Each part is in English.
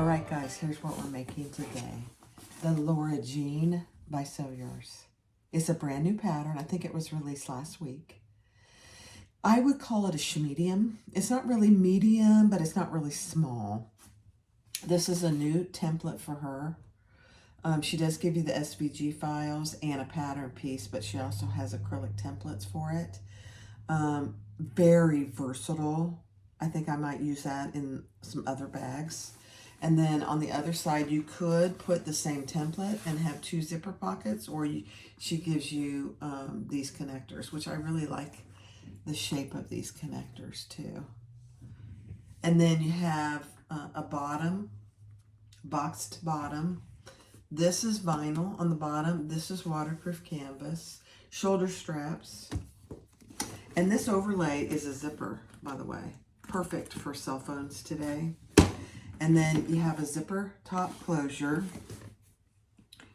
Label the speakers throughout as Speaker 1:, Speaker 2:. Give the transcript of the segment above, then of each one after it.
Speaker 1: All right, guys, here's what we're making today. The Laura Jean by SewYours. It's a brand new pattern. I think it was released last week. I would call it a medium. It's not really medium, but it's not really small. This is a new template for her. She does give you the SVG files and a pattern piece, but she also has acrylic templates for it. Very versatile. I think I might use that in some other bags. And then on the other side, you could put the same template and have two zipper pockets, or she gives you these connectors, which I really like the shape of these connectors too. And then you have a bottom, boxed bottom. This is vinyl on the bottom. This is waterproof canvas, shoulder straps. And this overlay is a zipper, by the way. Perfect for cell phones today. And then you have a zipper top closure.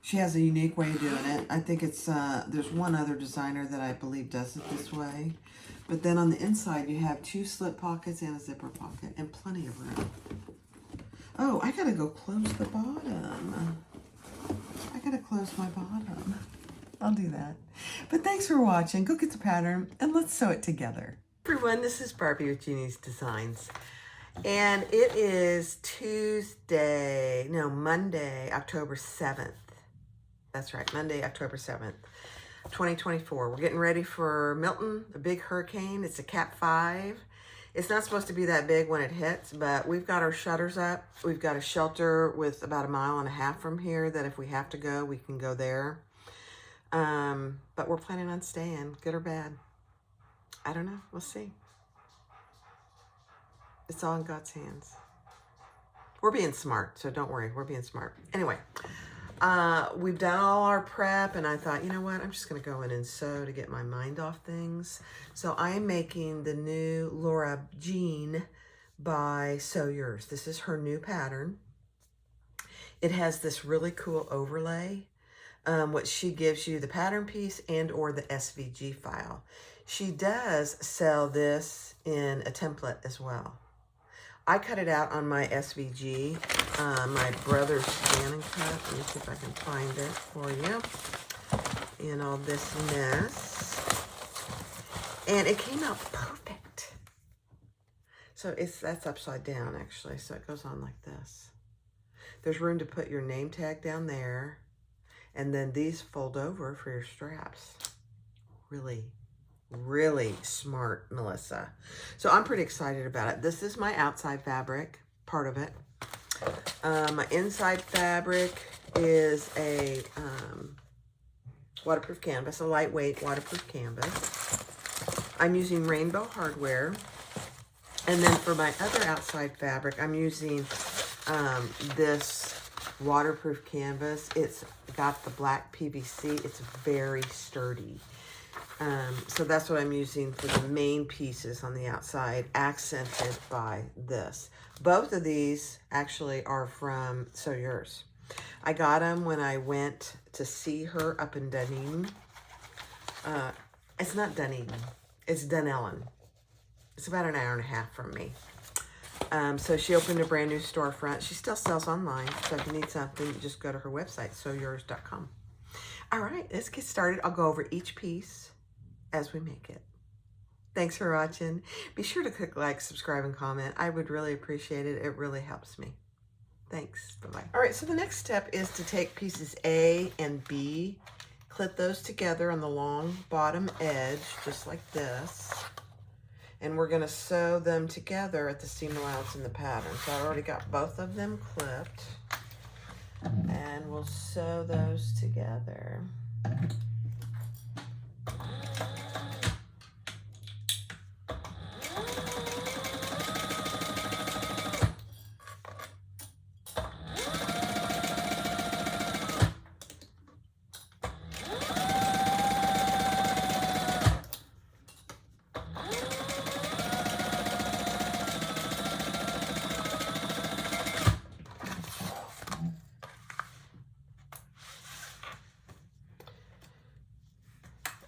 Speaker 1: She has a unique way of doing it. I think it's, there's one other designer that I believe does it this way. But then on the inside, you have two slip pockets and a zipper pocket and plenty of room. Oh, I gotta go close the bottom. I gotta close my bottom. I'll do that. But thanks for watching. Go get the pattern and let's sew it together. Everyone, this is Barbie with Jeannie's Designs. And it is Monday, October 7th. That's right, Monday, October 7th, 2024. We're getting ready for Milton, a big hurricane. It's a Cat 5. It's not supposed to be that big when it hits, but we've got our shutters up. We've got a shelter with about 1.5 miles from here that if we have to go, we can go there. But we're planning on staying, good or bad. I don't know, we'll see. It's all in God's hands. We're being smart, so don't worry, we're being smart. Anyway, we've done all our prep, and I thought, you know what, I'm just gonna go in and sew to get my mind off things. So I am making the new Laura Jean by SewYours. This is her new pattern. It has this really cool overlay, which she gives you the pattern piece and or the SVG file. She does sell this in a template as well. I cut it out on my SVG, my brother's scan and cut. Let me see if I can find it for you in all this mess. And it came out perfect. So that's upside down actually. So it goes on like this. There's room to put your name tag down there. And then these fold over for your straps. Really smart, Melissa. So I'm pretty excited about it. This is my outside fabric, part of it. My inside fabric is a waterproof canvas, a lightweight waterproof canvas. I'm using rainbow hardware. And then for my other outside fabric, I'm using this waterproof canvas. It's got the black PVC. It's very sturdy. So that's what I'm using for the main pieces on the outside, accented by this. Both of these actually are from SewYours. I got them when I went to see her up in Dunedin. It's not Dunedin, it's Dunellen. It's about 1.5 hours from me. So she opened a brand new storefront. She still sells online, so if you need something, just go to her website, SewYours.com. All right, let's get started. I'll go over each piece as we make it. Thanks for watching. Be sure to click like, subscribe, and comment. I would really appreciate it. It really helps me. Thanks. Bye-bye. All right, so the next step is to take pieces A and B, clip those together on the long bottom edge, just like this. And we're going to sew them together at the seam allowance in the pattern. So I already got both of them clipped. And we'll sew those together.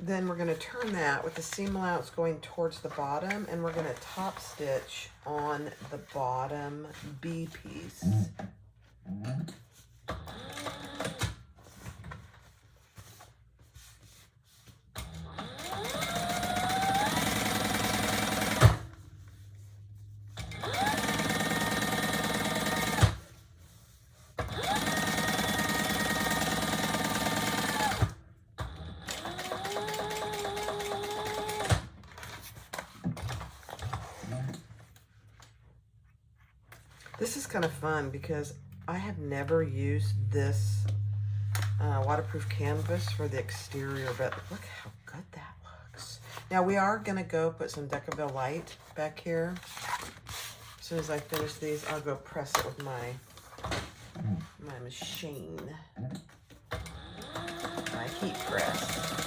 Speaker 1: Then we're going to turn that with the seam allowance going towards the bottom, and we're going to top stitch on the bottom B piece. This is kind of fun because I have never used this waterproof canvas for the exterior, but look how good that looks. Now we are gonna go put some Decaville light back here. As soon as I finish these, I'll go press it with my machine, my heat press.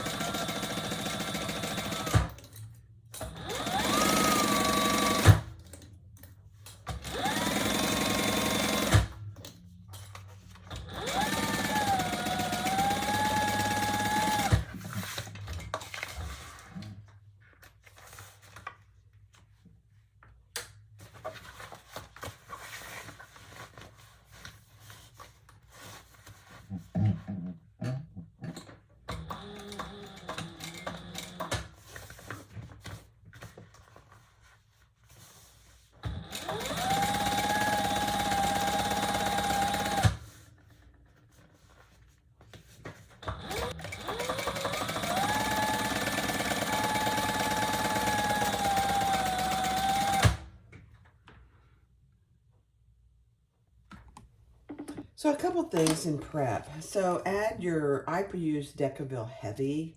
Speaker 1: So a couple things in prep. So add your, I use Decaville Heavy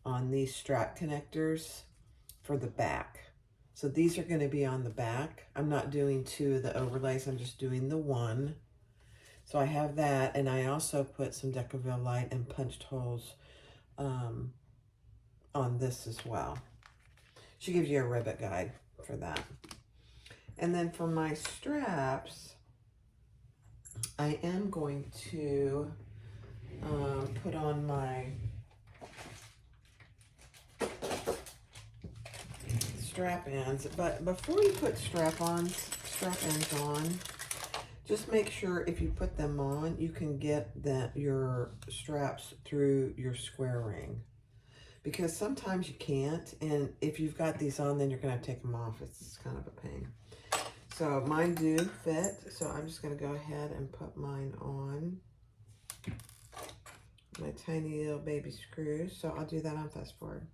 Speaker 1: on these strap connectors for the back. So these are going to be on the back. I'm not doing two of the overlays. I'm just doing the one. So I have that, and I also put some Decaville light and punched holes on this as well. She gives you a rivet guide for that. And then for my straps, I am going to put on my strap ends. But before you put strap ends on, just make sure if you put them on, you can get your straps through your square ring. Because sometimes you can't, and if you've got these on, then you're going to take them off. It's kind of a pain. So mine do fit, so I'm just going to go ahead and put mine on. My tiny little baby screws, so I'll do that on fast forward.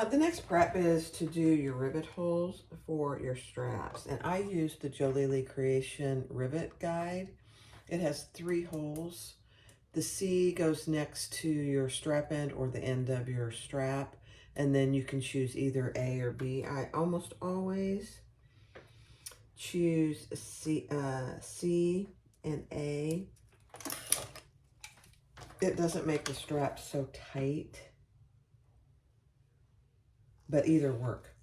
Speaker 1: The next prep is to do your rivet holes for your straps. And I used the Jolie Creation rivet guide. It has 3 holes. The C goes next to your strap end or the end of your strap. And then you can choose either A or B. I almost always choose C and A. It doesn't make the straps so tight, but either work.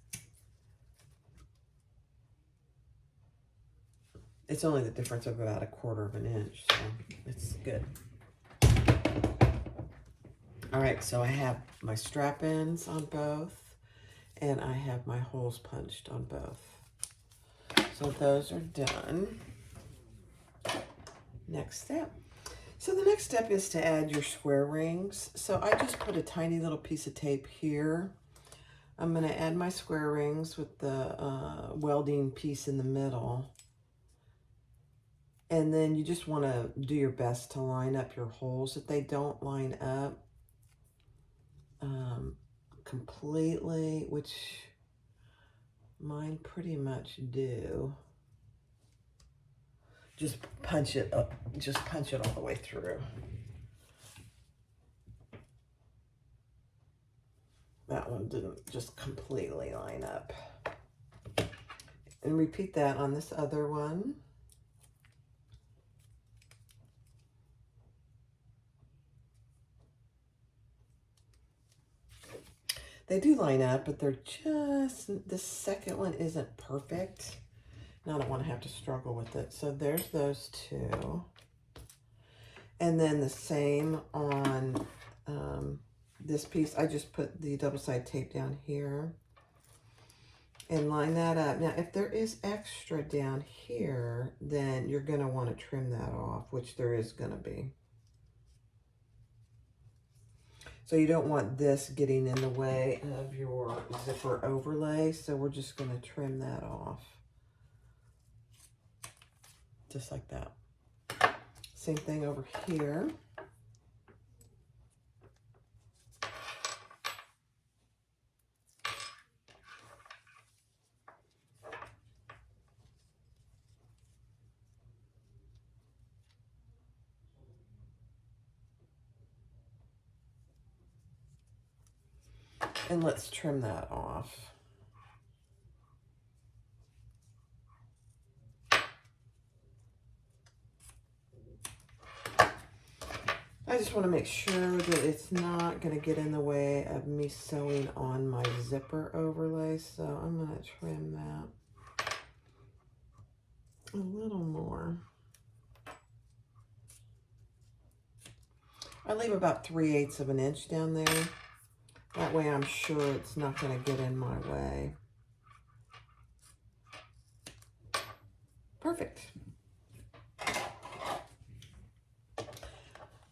Speaker 1: It's only the difference of about 1/4 of an inch, so it's good. All right, so I have my strap ends on both, and I have my holes punched on both. So those are done. Next step. So the next step is to add your square rings. So I just put a tiny little piece of tape here. I'm going to add my square rings with the welding piece in the middle. And then you just want to do your best to line up your holes. If they don't line up completely, which mine pretty much do, just punch it up, just punch it all the way through. That one didn't just completely line up. And repeat that on this other one. They do line up, but they're just, the second one isn't perfect. And I don't want to have to struggle with it. So there's those two. And then the same on this piece. I just put the double-sided tape down here and line that up. Now, if there is extra down here, then you're going to want to trim that off, which there is going to be. So you don't want this getting in the way of your zipper overlay. So we're just going to trim that off. Just like that. Same thing over here. And let's trim that off. I just want to make sure that it's not going to get in the way of me sewing on my zipper overlay. So I'm going to trim that a little more. I leave about 3/8 of an inch down there. That way I'm sure it's not going to get in my way. Perfect.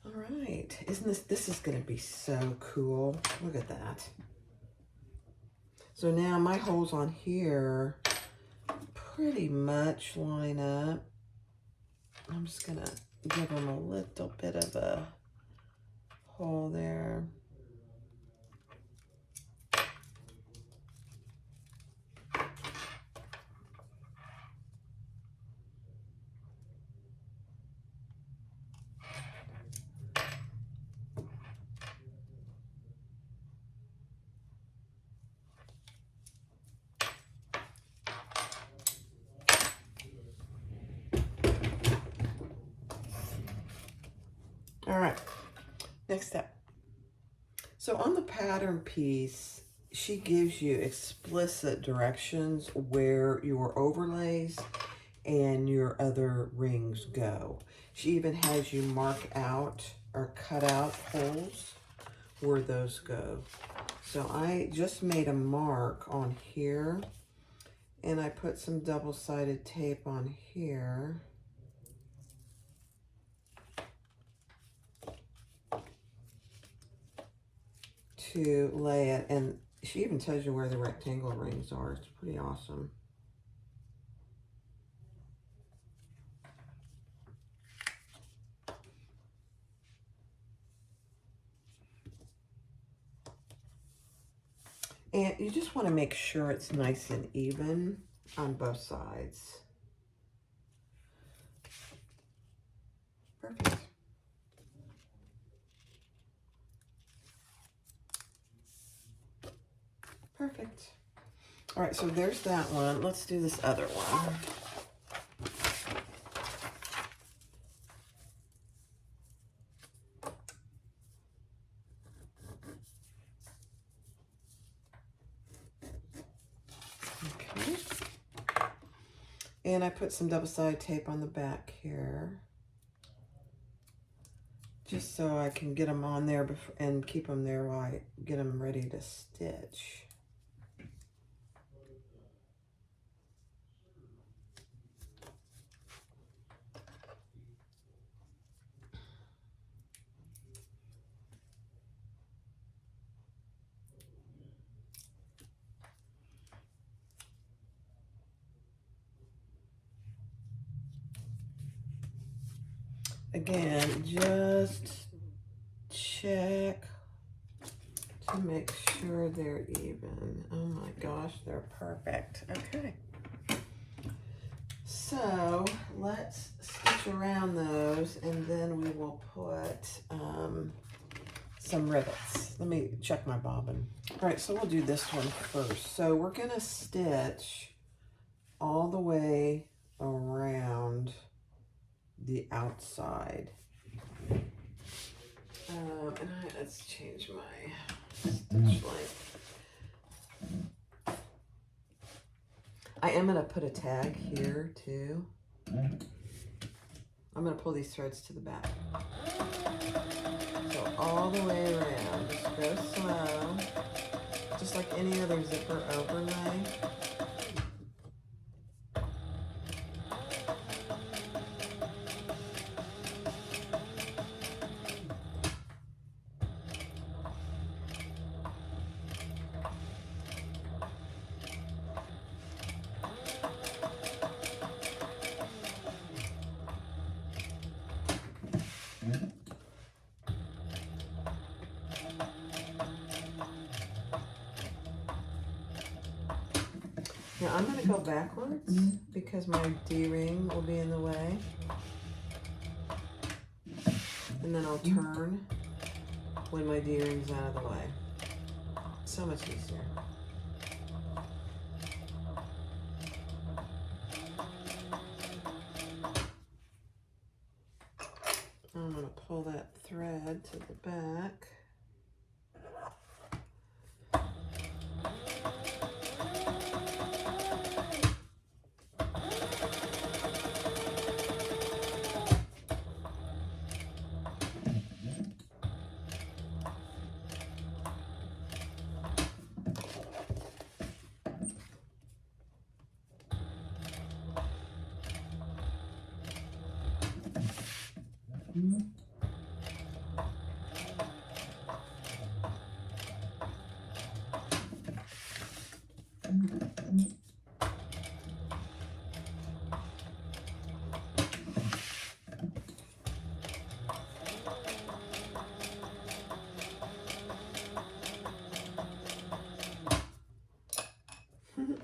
Speaker 1: All right. Isn't this is going to be so cool. Look at that. So now my holes on here pretty much line up. I'm just going to give them a little bit of a hole there. All right, next step. So on the pattern piece, she gives you explicit directions where your overlays and your other rings go. She even has you mark out or cut out holes where those go. So I just made a mark on here and I put some double-sided tape on here. To lay it, and she even tells you where the rectangle rings are. It's pretty awesome. And you just want to make sure it's nice and even on both sides. Perfect. Perfect. All right, so there's that one. Let's do this other one. Okay. And I put some double-sided tape on the back here, just so I can get them on there and keep them there while I get them ready to stitch. again, just check to make sure they're even. Oh my gosh, they're perfect. Okay. So let's stitch around those, and then we will put some rivets. Let me check my bobbin. All right, so we'll do this one first. So we're gonna stitch all the way around the outside. Let's change my stitch length. I am going to put a tag here too. I'm going to pull these threads to the back. So all the way around, just go slow, just like any other zipper overlay. Now I'm going to go backwards because my D-ring will be in the way. And then I'll turn when my D-ring's out of the way. So much easier. I'm going to pull that thread to the back.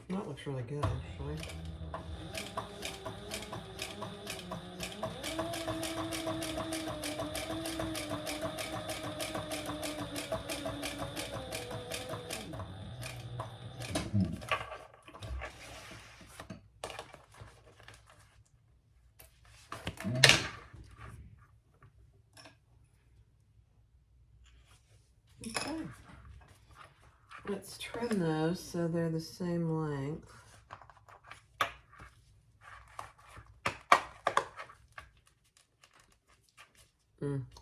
Speaker 1: That looks really good, actually. Okay. Let's trim those so they're the same length.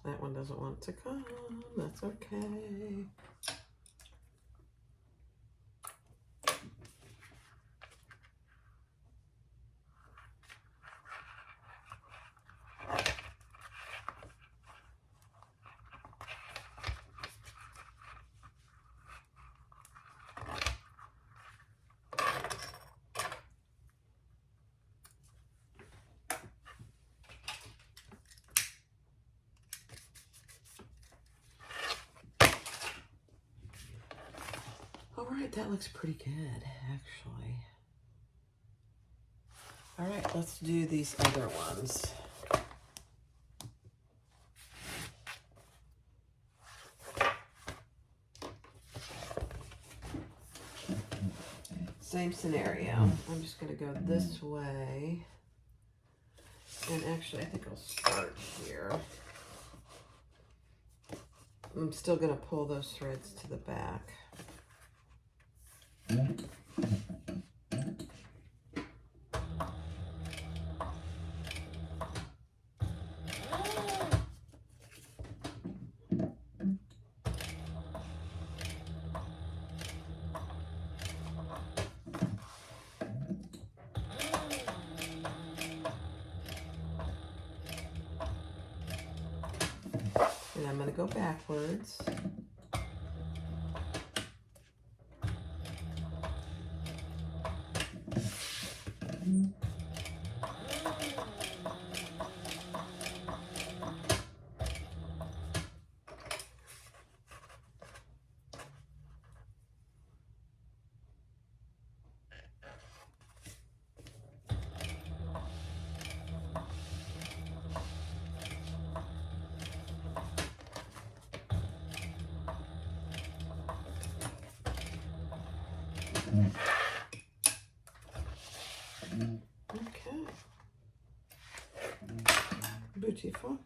Speaker 1: That one doesn't want to come. That's okay. All right, that looks pretty good, actually. All right, let's do these other ones. Same scenario. I'm just going to go this way. And actually, I think I'll start here. I'm still going to pull those threads to the back. And I'm going to go backwards. Okay. Beautiful.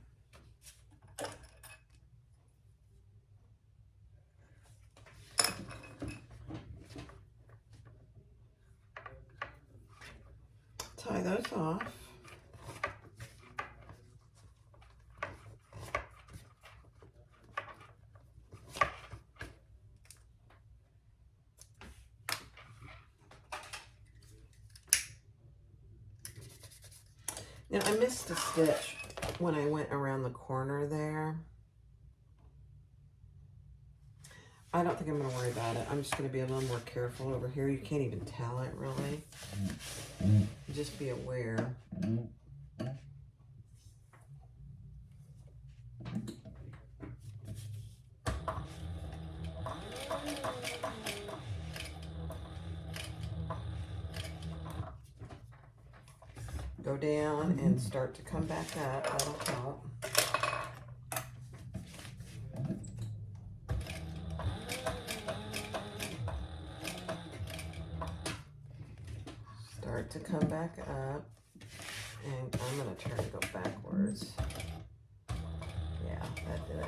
Speaker 1: Tie those off. Now, I missed a stitch when I went around the corner there. I don't think I'm going to worry about it. I'm just going to be a little more careful over here. You can't even tell it, really. Just be aware. Go down and start to come back up. That'll help. Start to come back up. And I'm going to try to go backwards. Yeah, that did it.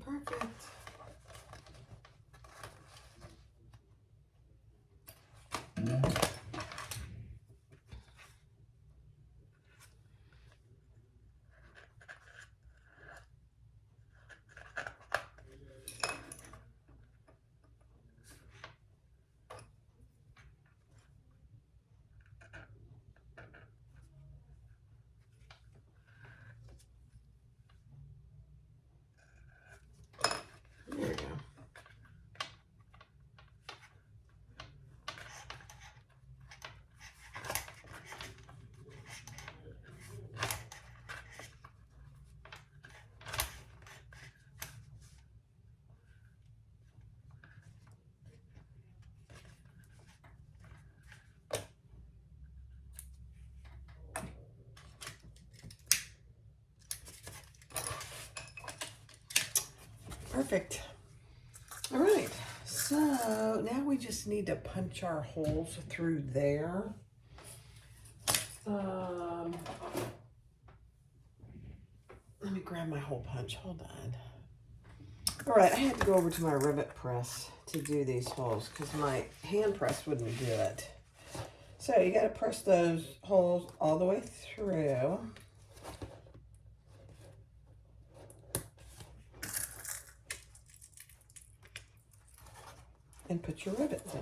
Speaker 1: Perfect. There we go. Perfect. All right, so now we just need to punch our holes through there. Let me grab my hole punch. Hold on. All right, I had to go over to my rivet press to do these holes because my hand press wouldn't do it. So you got to press those holes all the way through. And put your rivets in.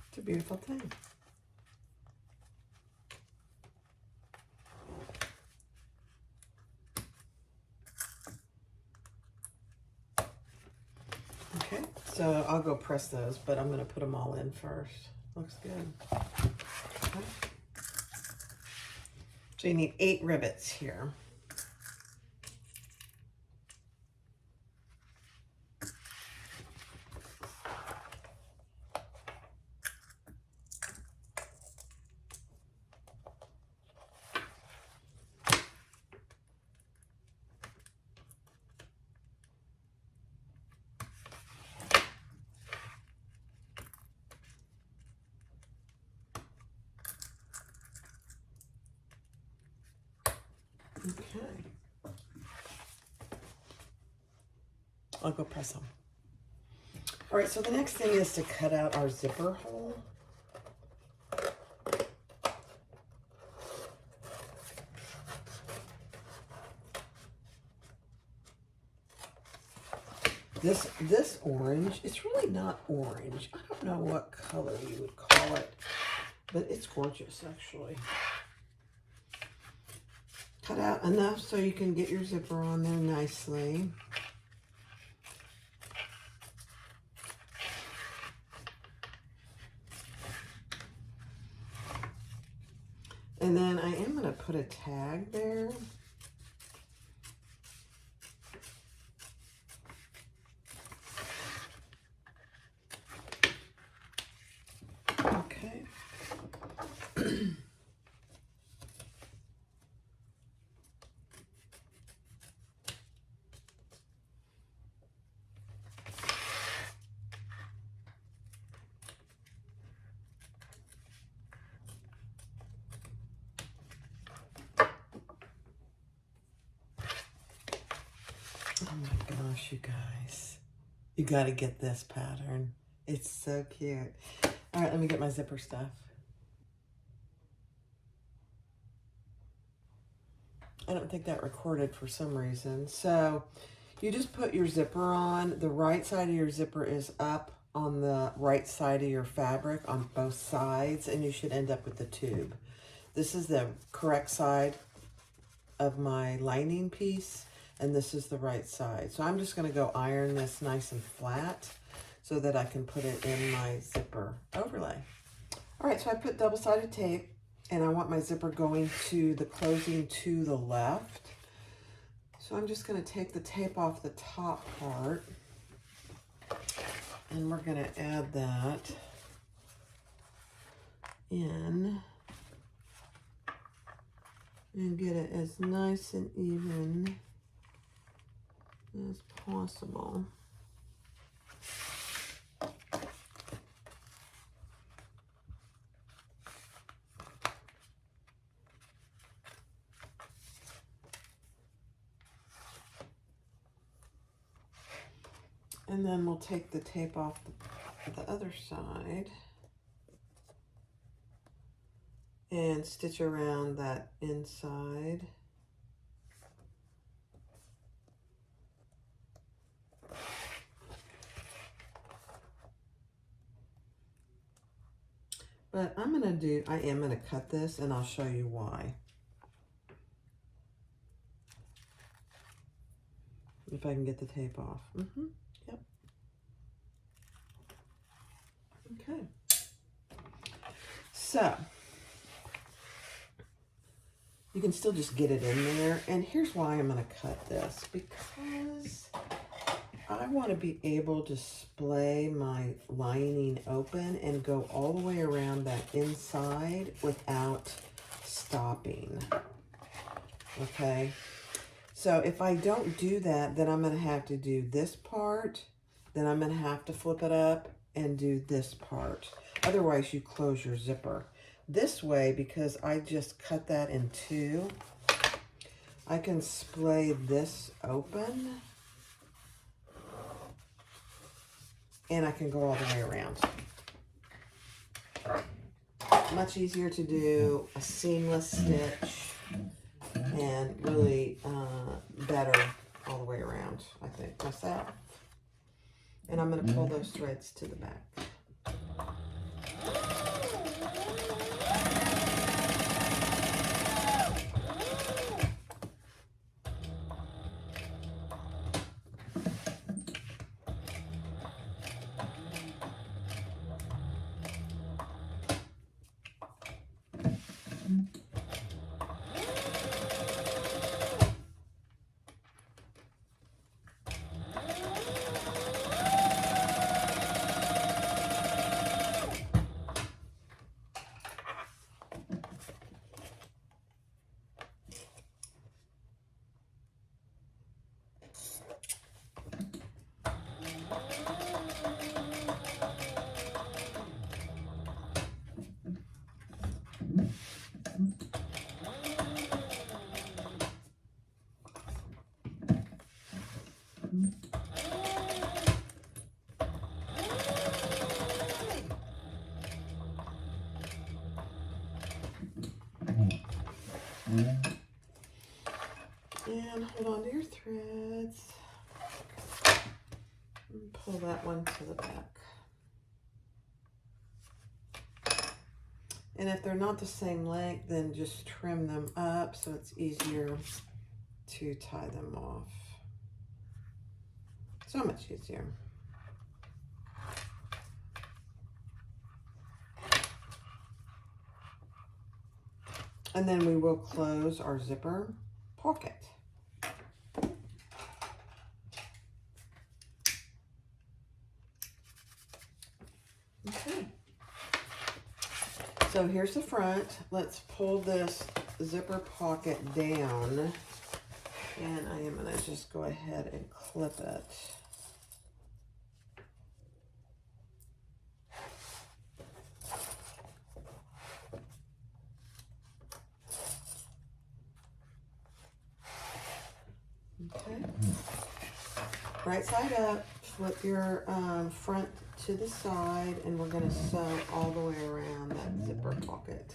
Speaker 1: It's a beautiful thing. Okay, so I'll go press those, but I'm going to put them all in first. Looks good. Okay. So you need 8 rivets here. Okay. I'll go press them. All right, so the next thing is to cut out our zipper hole. This orange, it's really not orange. I don't know what color you would call it, but it's gorgeous actually. Cut out enough so you can get your zipper on there nicely. And then I am going to put a tag there. Okay. Oh my gosh, you guys. You got to get this pattern. It's so cute. All right, let me get my zipper stuff. I don't think that recorded for some reason. So you just put your zipper on. The right side of your zipper is up on the right side of your fabric on both sides, and you should end up with the tube. This is the correct side of my lining piece, and this is the right side. So I'm just going to go iron this nice and flat so that I can put it in my zipper overlay. All right, so I put double-sided tape, and I want my zipper going to the closing to the left. So I'm just going to take the tape off the top part, and we're going to add that in and get it as nice and even as possible. And then we'll take the tape off the other side and stitch around that inside. But I am gonna cut this, and I'll show you why. If I can get the tape off. Yep. Okay. So you can still just get it in there. And here's why I'm going to cut this, because I want to be able to splay my lining open and go all the way around that inside without stopping. Okay. So if I don't do that, then I'm going to have to do this part. Then I'm going to have to flip it up and do this part. Otherwise, you close your zipper. This way, because I just cut that in two, I can splay this open. And I can go all the way around. Much easier to do a seamless stitch and really better all the way around, I think, myself. And I'm going to pull those threads to the back. And hold on to your threads. And pull that one to the back. And if they're not the same length, then just trim them up so it's easier to tie them off. So much easier. And then we will close our zipper pocket. Okay. So here's the front. Let's pull this zipper pocket down. And I am going to just go ahead and clip it. Okay. Right side up, flip your front to the side, and we're going to sew all the way around that zipper pocket.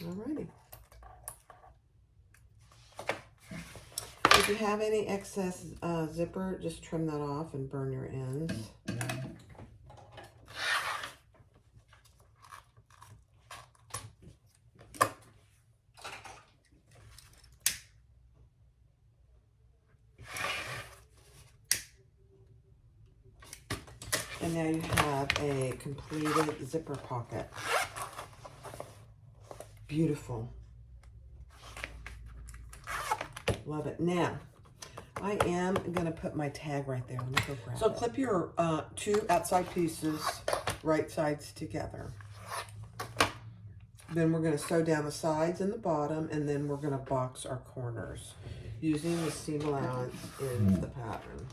Speaker 1: Alrighty. If you have any excess zipper, just trim that off and burn your ends. And now you have a completed zipper pocket. Beautiful. Love it. Now, I am going to put my tag right there. Let me go grab it. So clip your two outside pieces, right sides together. Then we're going to sew down the sides and the bottom, and then we're going to box our corners using the seam allowance in the pattern.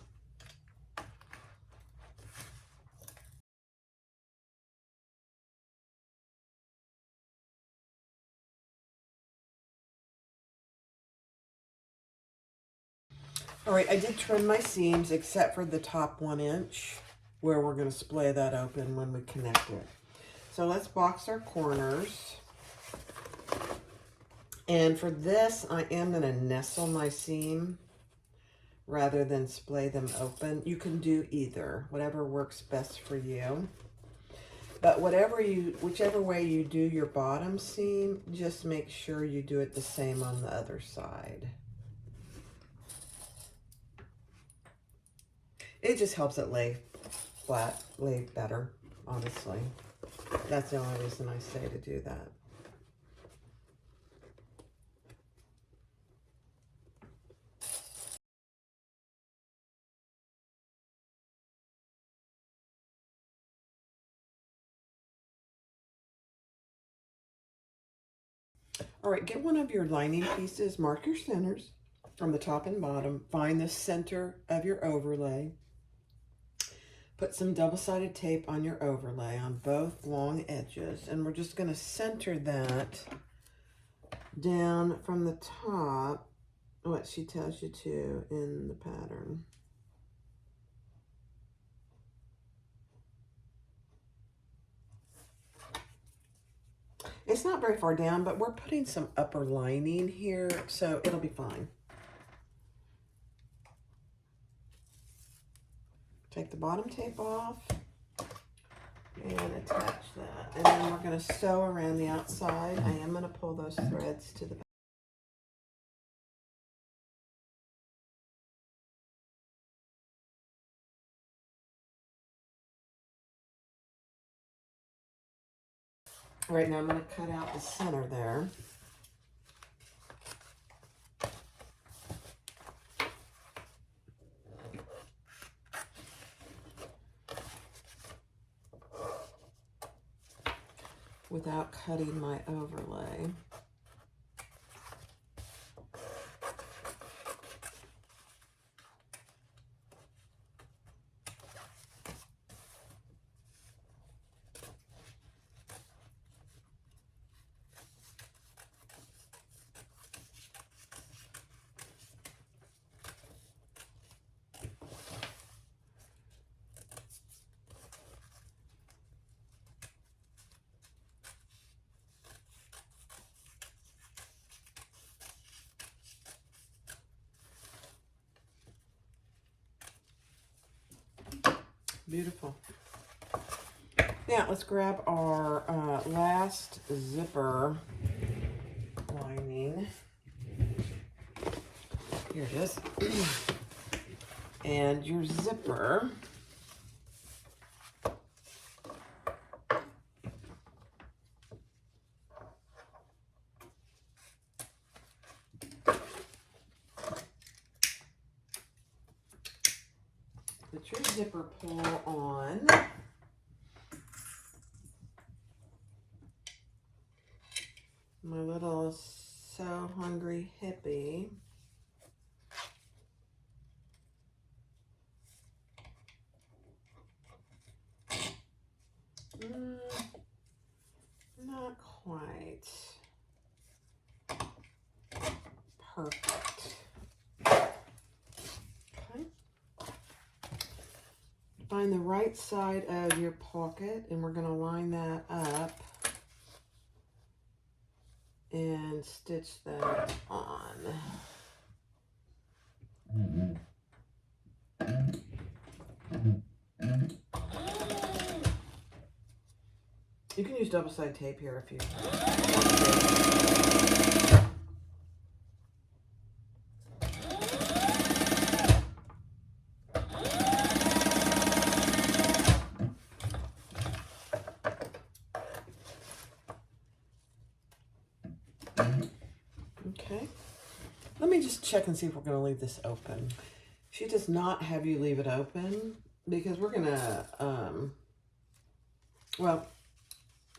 Speaker 1: All right, I did trim my seams except for the top 1 inch where we're going to splay that open when we connect it. So let's box our corners. And for this, I am going to nestle my seam rather than splay them open. You can do either, whatever works best for you. But whichever way you do your bottom seam, just make sure you do it the same on the other side. It just helps it lay flat, lay better, honestly. That's the only reason I say to do that. All right, get one of your lining pieces, mark your centers from the top and bottom, find the center of your overlay. Put some double-sided tape on your overlay on both long edges, and we're just going to center that down from the top, what she tells you to in the pattern. It's not very far down, but we're putting some upper lining here, so it'll be fine. Take the bottom tape off and attach that. And then we're going to sew around the outside. I am going to pull those threads to the back. All right, now I'm going to cut out the center there. Without cutting my overlay. Beautiful. Now, let's grab our last zipper lining. Here it is. And your zipper. Put your zipper pull on. My little So Hungry hippie. Not quite perfect. Okay. Find the right side of your pocket, and we're going to line that up and stitch that on. You can use double-sided tape here if you want to. Okay. Let me just check and see if we're going to leave this open. She does not have you leave it open because we're going to, well,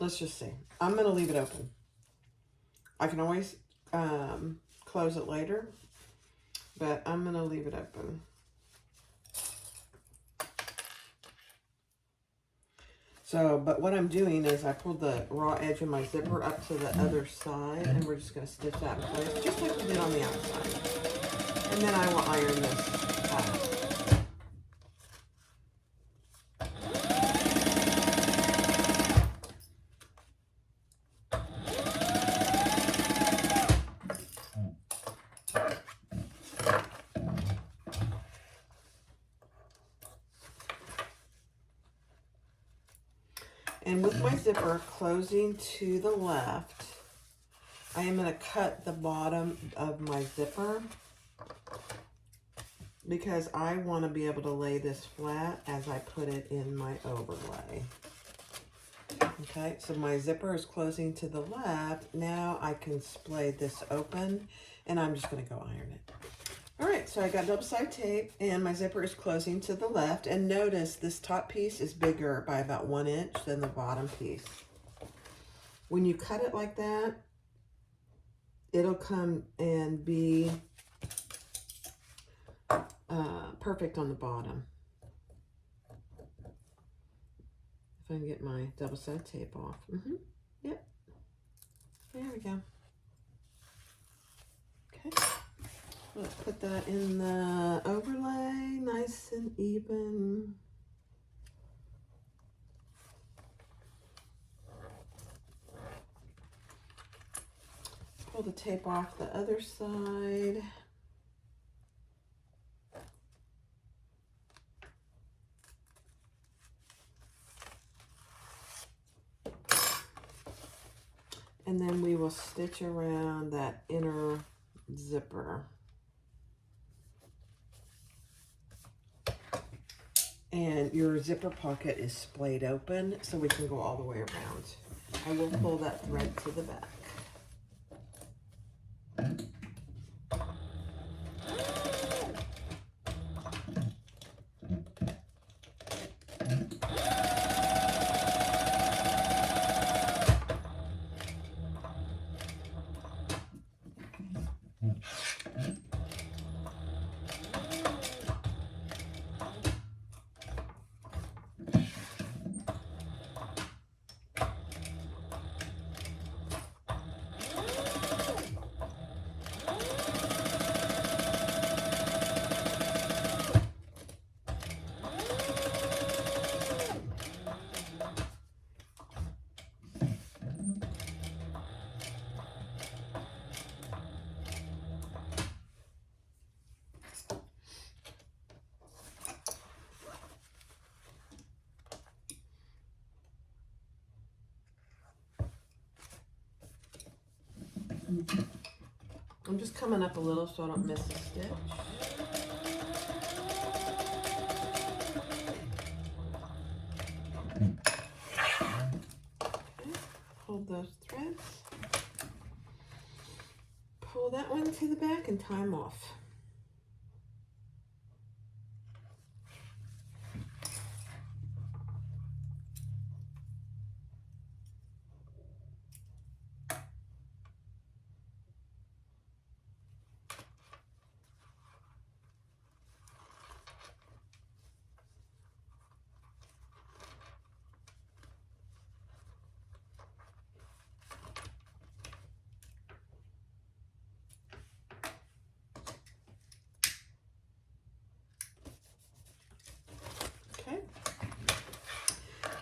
Speaker 1: let's just see. I'm going to leave it open. I can always close it later, but I'm going to leave it open. So, but what I'm doing is I pulled the raw edge of my zipper up to the other side, and we're just going to stitch that in place, just like we did on the outside. And then I will iron this out. And with my zipper closing to the left, I am going to cut the bottom of my zipper because I want to be able to lay this flat as I put it in my overlay. Okay, so my zipper is closing to the left. Now I can splay this open, and I'm just going to go iron it. All right, so I got double-sided tape, and my zipper is closing to the left. And notice this top piece is bigger by about 1 inch than the bottom piece. When you cut it like that, it'll come and be perfect on the bottom. If I can get my double-sided tape off. Yep. There we go. Okay. Let's put that in the overlay, nice and even. Pull the tape off the other side. And then we will stitch around that inner zipper. And your zipper pocket is splayed open, so we can go all the way around. I will pull that thread to the back. I'm just coming up a little so I don't miss a stitch. Okay, hold those threads. Pull that one to the back and tie them off.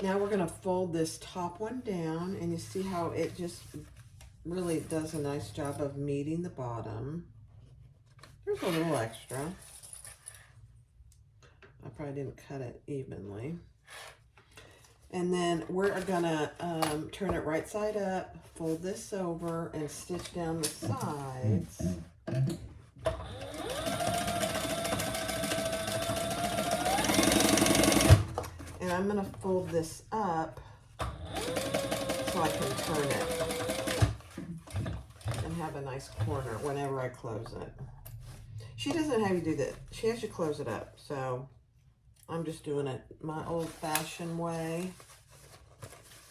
Speaker 1: Now we're going to fold this top one down, and you see how it just really does a nice job of meeting the bottom. There's a little extra. I probably didn't cut it evenly. And then we're going to turn it right side up, fold this over, and stitch down the sides. And I'm going to fold this up so I can turn it and have a nice corner whenever I close it. She doesn't have you do that. She has you close it up. So I'm just doing it my old-fashioned way,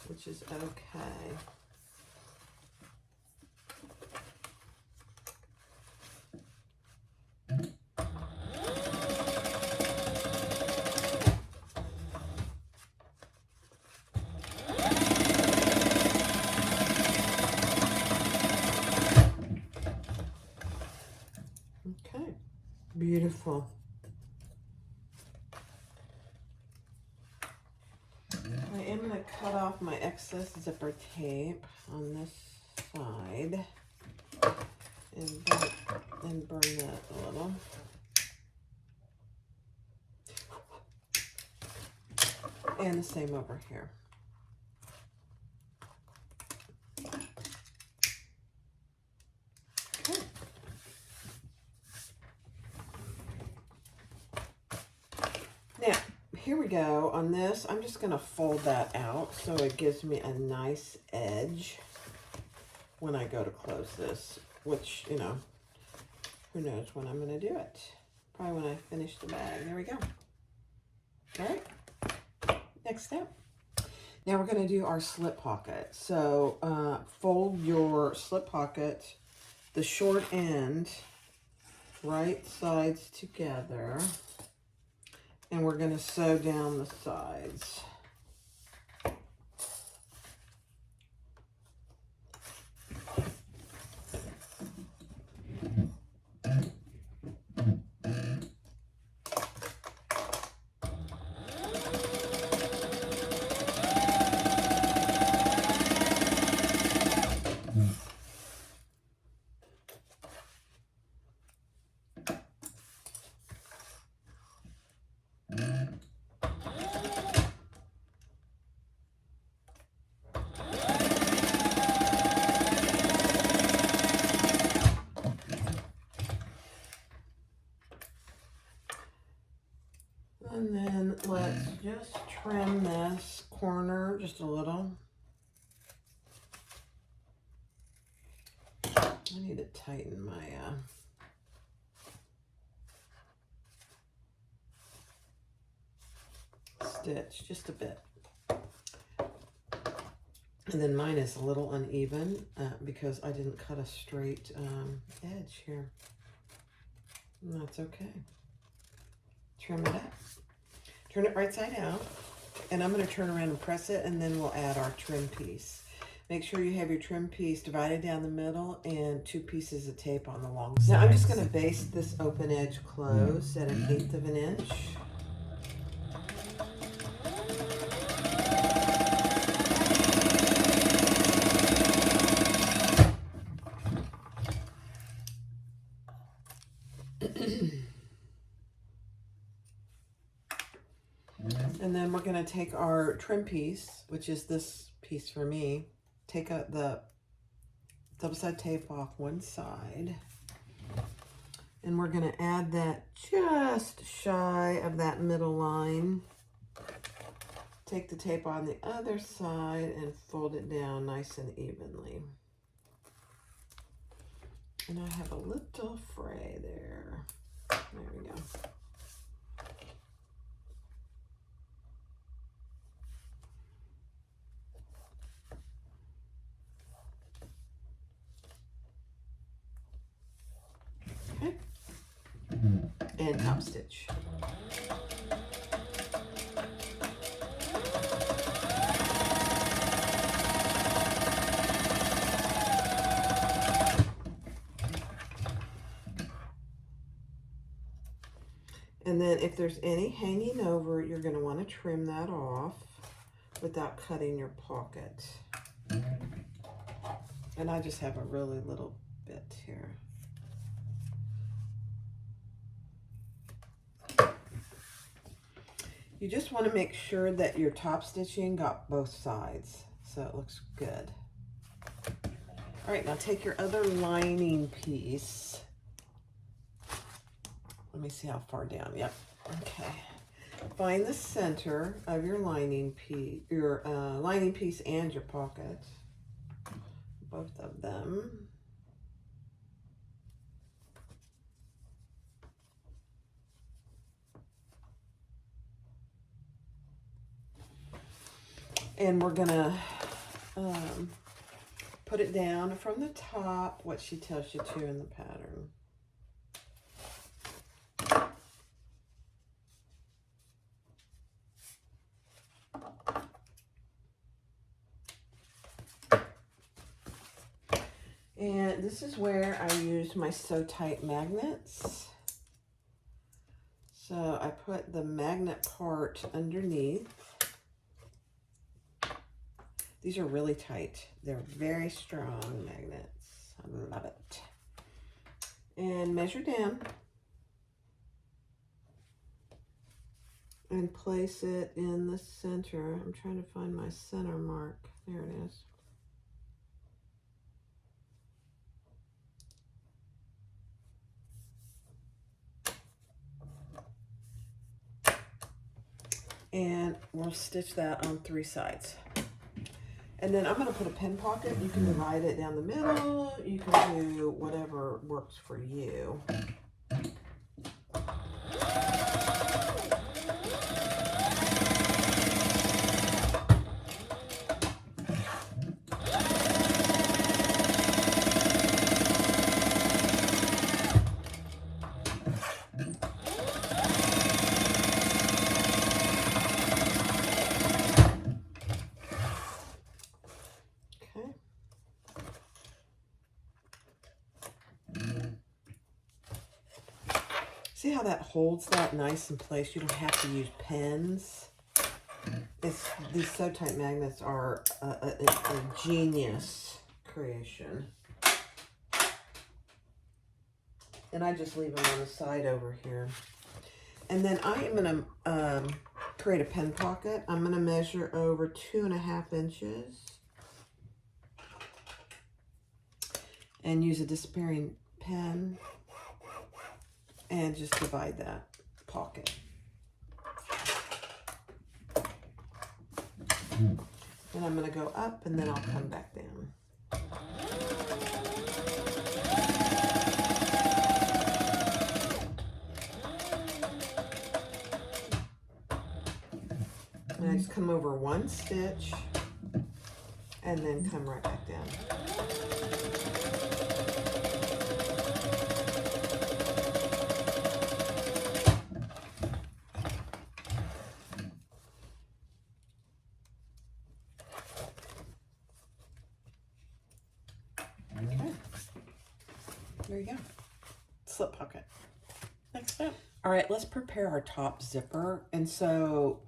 Speaker 1: which is okay. Beautiful. I am going to cut off my excess zipper tape on this side and burn that a little. And the same over here. Now, here we go. On this, I'm just going to fold that out so it gives me a nice edge when I go to close this, which, you know, who knows when I'm going to do it. Probably when I finish the bag. There we go. All right. Next step. Now we're going to do our slip pocket. So fold your slip pocket, the short end, right sides together. And we're going to sew down the sides. And then let's just trim this corner just a little. I need to tighten my stitch just a bit. And then mine is a little uneven because I didn't cut a straight edge here. And that's okay. Trim it up. Turn it right side out. And I'm going to turn around and press it, and then we'll add our trim piece. Make sure you have your trim piece divided down the middle and 2 pieces of tape on the long side. Now I'm just going to baste this open edge closed at 1/8 of an inch. And then we're going to take our trim piece, which is this piece for me, take out the double side tape off one side. And we're going to add that just shy of that middle line. Take the tape on the other side and fold it down nice and evenly. And I have a little fray there. There we go. Okay. And top stitch. And then if there's any hanging over, you're going to want to trim that off without cutting your pocket. And I just have a really little bit here. You just want to make sure that your top stitching got both sides so it looks good. All right, now take your other lining piece. Let me see how far down. Yep. Okay. Find the center of your lining piece, and your pocket. Both of them. And we're gonna put it down from the top, what she tells you to in the pattern. And this is where I used my Sew Tight magnets. So I put the magnet part underneath. These are really tight. They're very strong magnets. I love it. And measure down. And place it in the center. I'm trying to find my center mark. There it is. And we'll stitch that on 3 sides. And then I'm going to put a pin pocket. You can divide it down the middle. You can do whatever works for you. See how that holds that nice in place? You don't have to use pins. These Sew Tight magnets are a genius creation. And I just leave them on the side over here. And then I am going to create a pin pocket. I'm going to measure over 2.5 inches. And use a disappearing pen. And just divide that pocket. And I'm going to go up and then I'll come back down. And I just come over 1 stitch and then come right back down. There you go. Slip pocket. Next step. All right, let's prepare our top zipper. And so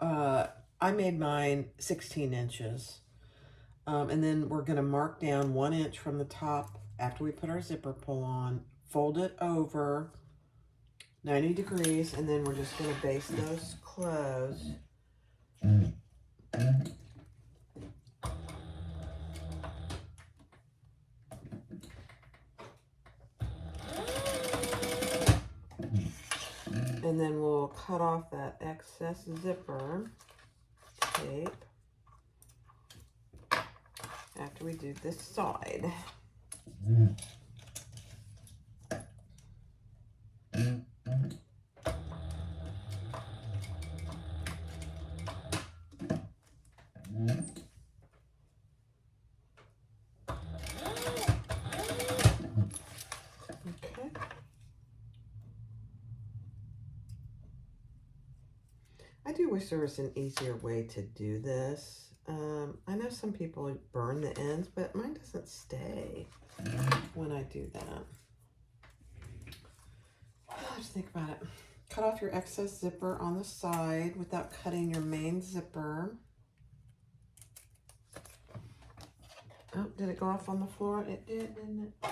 Speaker 1: I made mine 16 inches. And then we're going to mark down 1 inch from the top after we put our zipper pull on, fold it over 90 degrees, and then we're just going to baste those closed. And then we'll cut off that excess zipper tape after we do this side. Okay. I do wish there was an easier way to do this. I know some people burn the ends, but mine doesn't stay when I do that. Just think about it. Cut off your excess zipper on the side without cutting your main zipper. Oh, did it go off on the floor? It did, didn't it?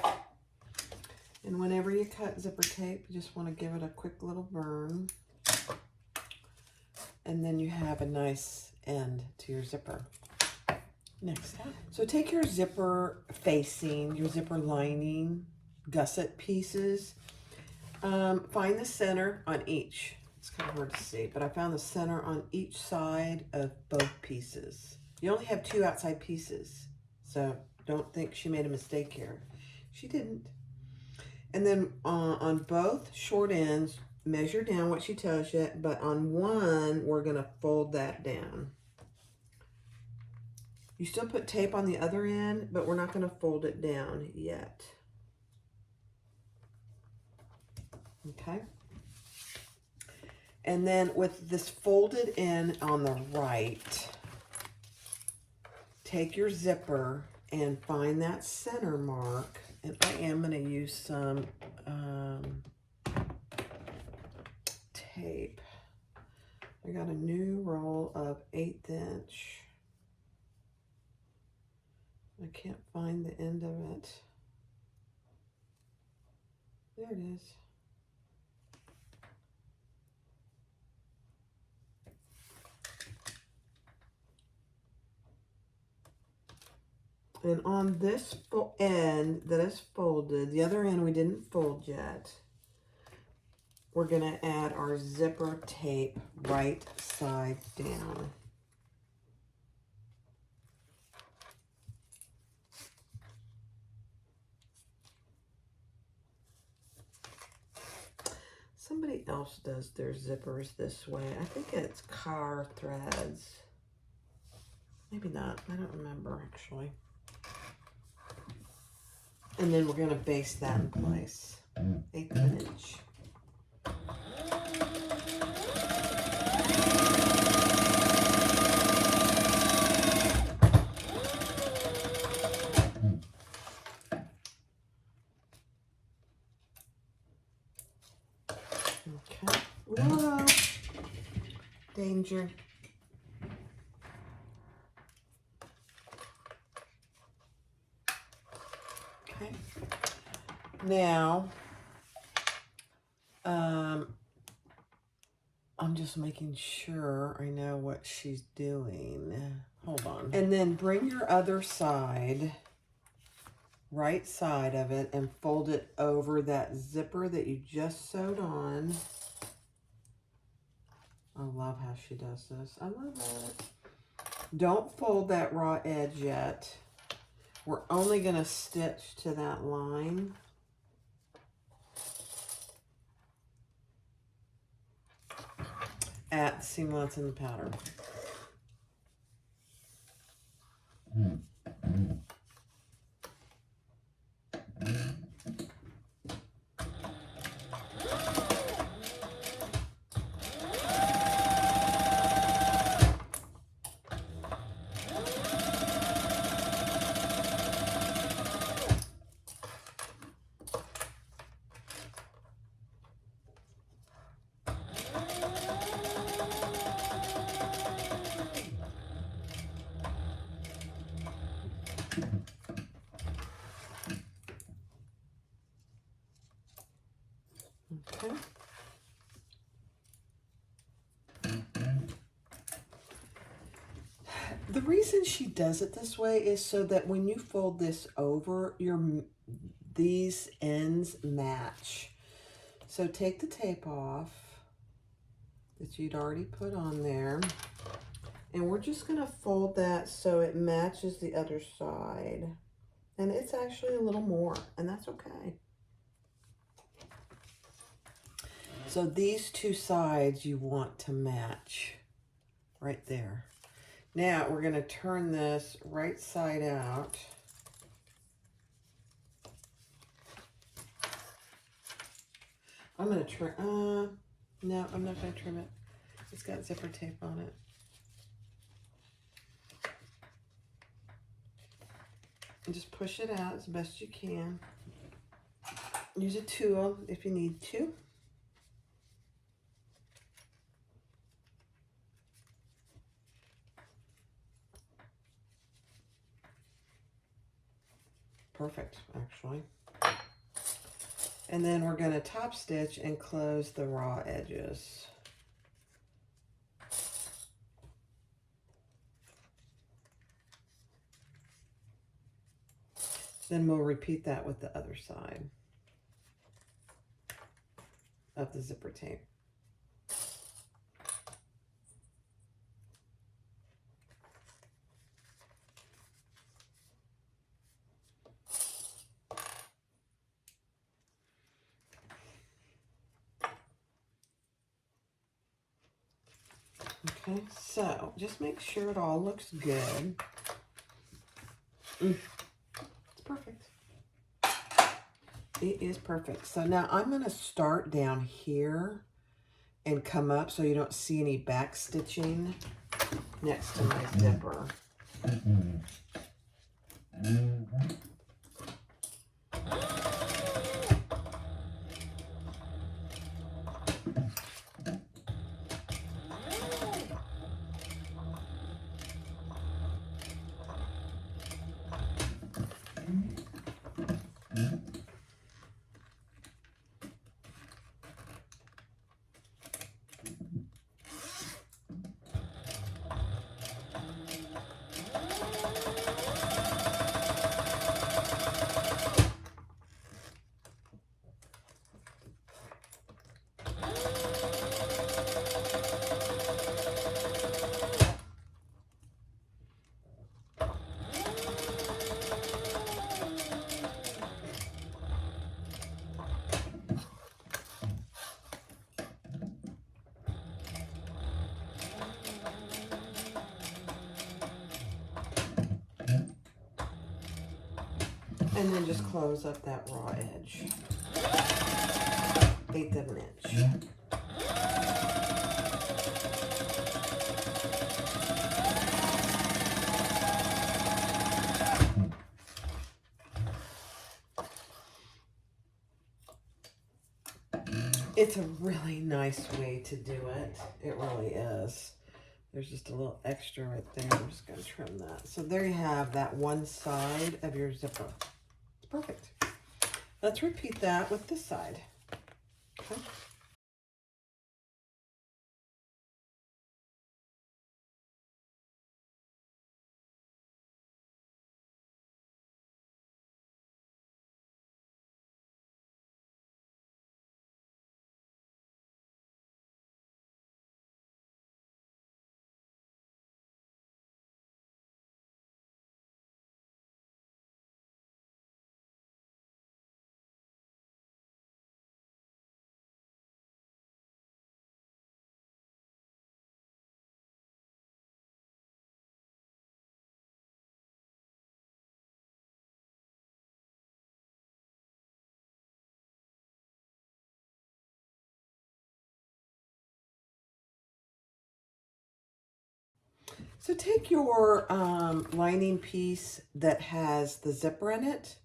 Speaker 1: And whenever you cut zipper tape, you just want to give it a quick little burn. And then you have a nice end to your zipper. Next step. So take your zipper facing, your zipper lining, gusset pieces. Find the center on each. It's kind of hard to see, but I found the center on each side of both pieces. You only have 2 outside pieces, so don't think she made a mistake here. She didn't. And then on both short ends, measure down what she tells you, but on one, we're going to fold that down. You still put tape on the other end, but we're not going to fold it down yet. Okay. And then with this folded in on the right, take your zipper and find that center mark. And I am going to use some tape. I got a new roll of 1/8 inch. I can't find the end of it. There it is. And on this end that is folded, the other end we didn't fold yet, we're going to add our zipper tape right side down. Somebody else does their zippers this way. I think it's car threads. Maybe not. I don't remember actually. And then we're going to base that in place. 1/8 inch. Okay. Whoa. Danger. Okay. Now, I'm just making sure I know what she's doing. Hold on. And then bring your other side, right side of it, and fold it over that zipper that you just sewed on. I love how she does this. I love it. Don't fold that raw edge yet. We're only going to stitch to that line. At the seam allowance in the pattern. Okay. The reason she does it this way is so that when you fold this over, these ends match. So take the tape off. that you'd already put on there. And we're just going to fold that so it matches the other side. And it's actually a little more, and that's okay. So these two sides you want to match right there. Now we're going to turn this right side out. I'm going to trim, no, I'm not going to trim it. It's got zipper tape on it. And just push it out as best you can. Use a tool if you need to. Perfect, actually. And then we're going to top stitch and close the raw edges. Then we'll repeat that with the other side of the zipper tape. Okay, so just make sure it all looks good. It's perfect. It is perfect. So now I'm going to start down here and come up so you don't see any back stitching next to my zipper. And then just close up that raw edge. 1/8 of an inch. It's a really nice way to do it. It really is. There's just a little extra right there. I'm just going to trim that. So there you have that one side of your zipper. It's perfect. Let's repeat that with this side. Okay. So take your lining piece that has the zipper in it,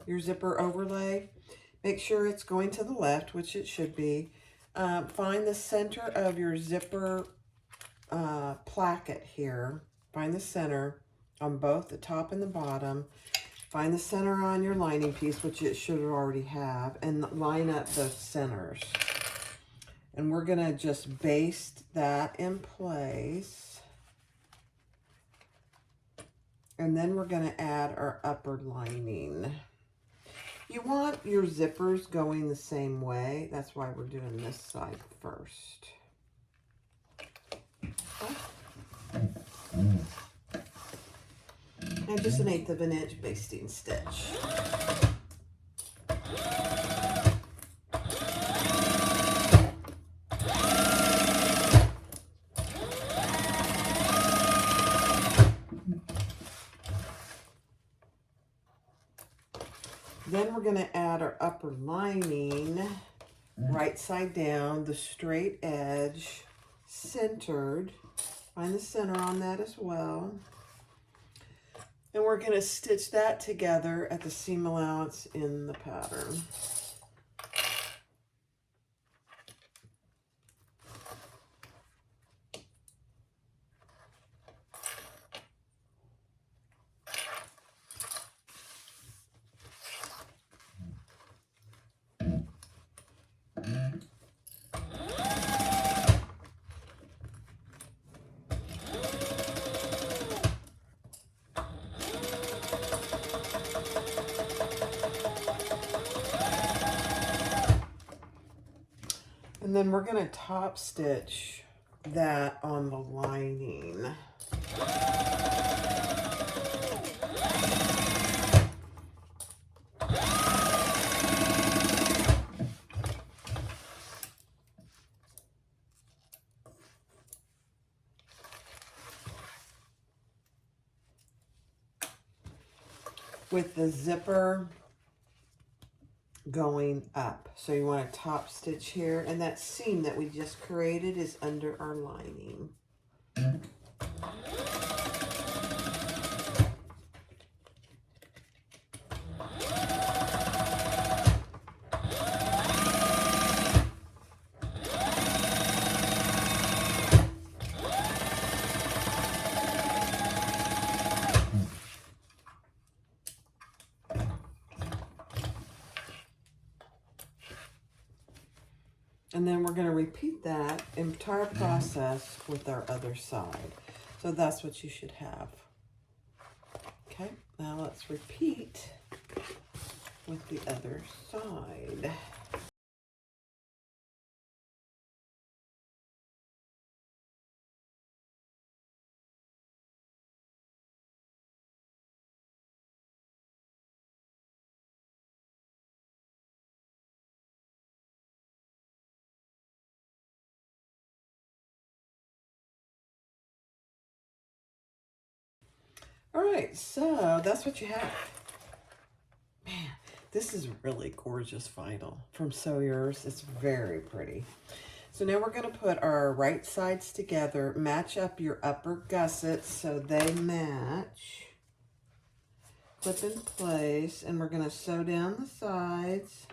Speaker 1: your zipper overlay. Make sure it's going to the left, which it should be. Find the center of your zipper placket here. Find the center on both the top and the bottom. Find the center on your lining piece, which it should already have, and line up those centers. And we're going to just baste that in place. And then we're going to add our upper lining. You want your zippers going the same way. That's why we're doing this side first. And just an 1/8 of an inch basting stitch. Then we're going to add our upper lining, right side down, the straight edge, centered. Find the center on that as well. And we're going to stitch that together at the seam allowance in the pattern. And then we're going to top stitch that on the lining. With the zipper going up. So you want to top stitch here, and that seam that we just created is under our lining. And then we're going to repeat that entire process with our other side. So that's what you should have. Okay, now let's repeat with the other side. All right, so that's what you have. Man, this is really gorgeous vinyl from SewYours. It's very pretty. So now we're going to put our right sides together, match up your upper gussets so they match. Clip in place, and we're going to sew down the sides.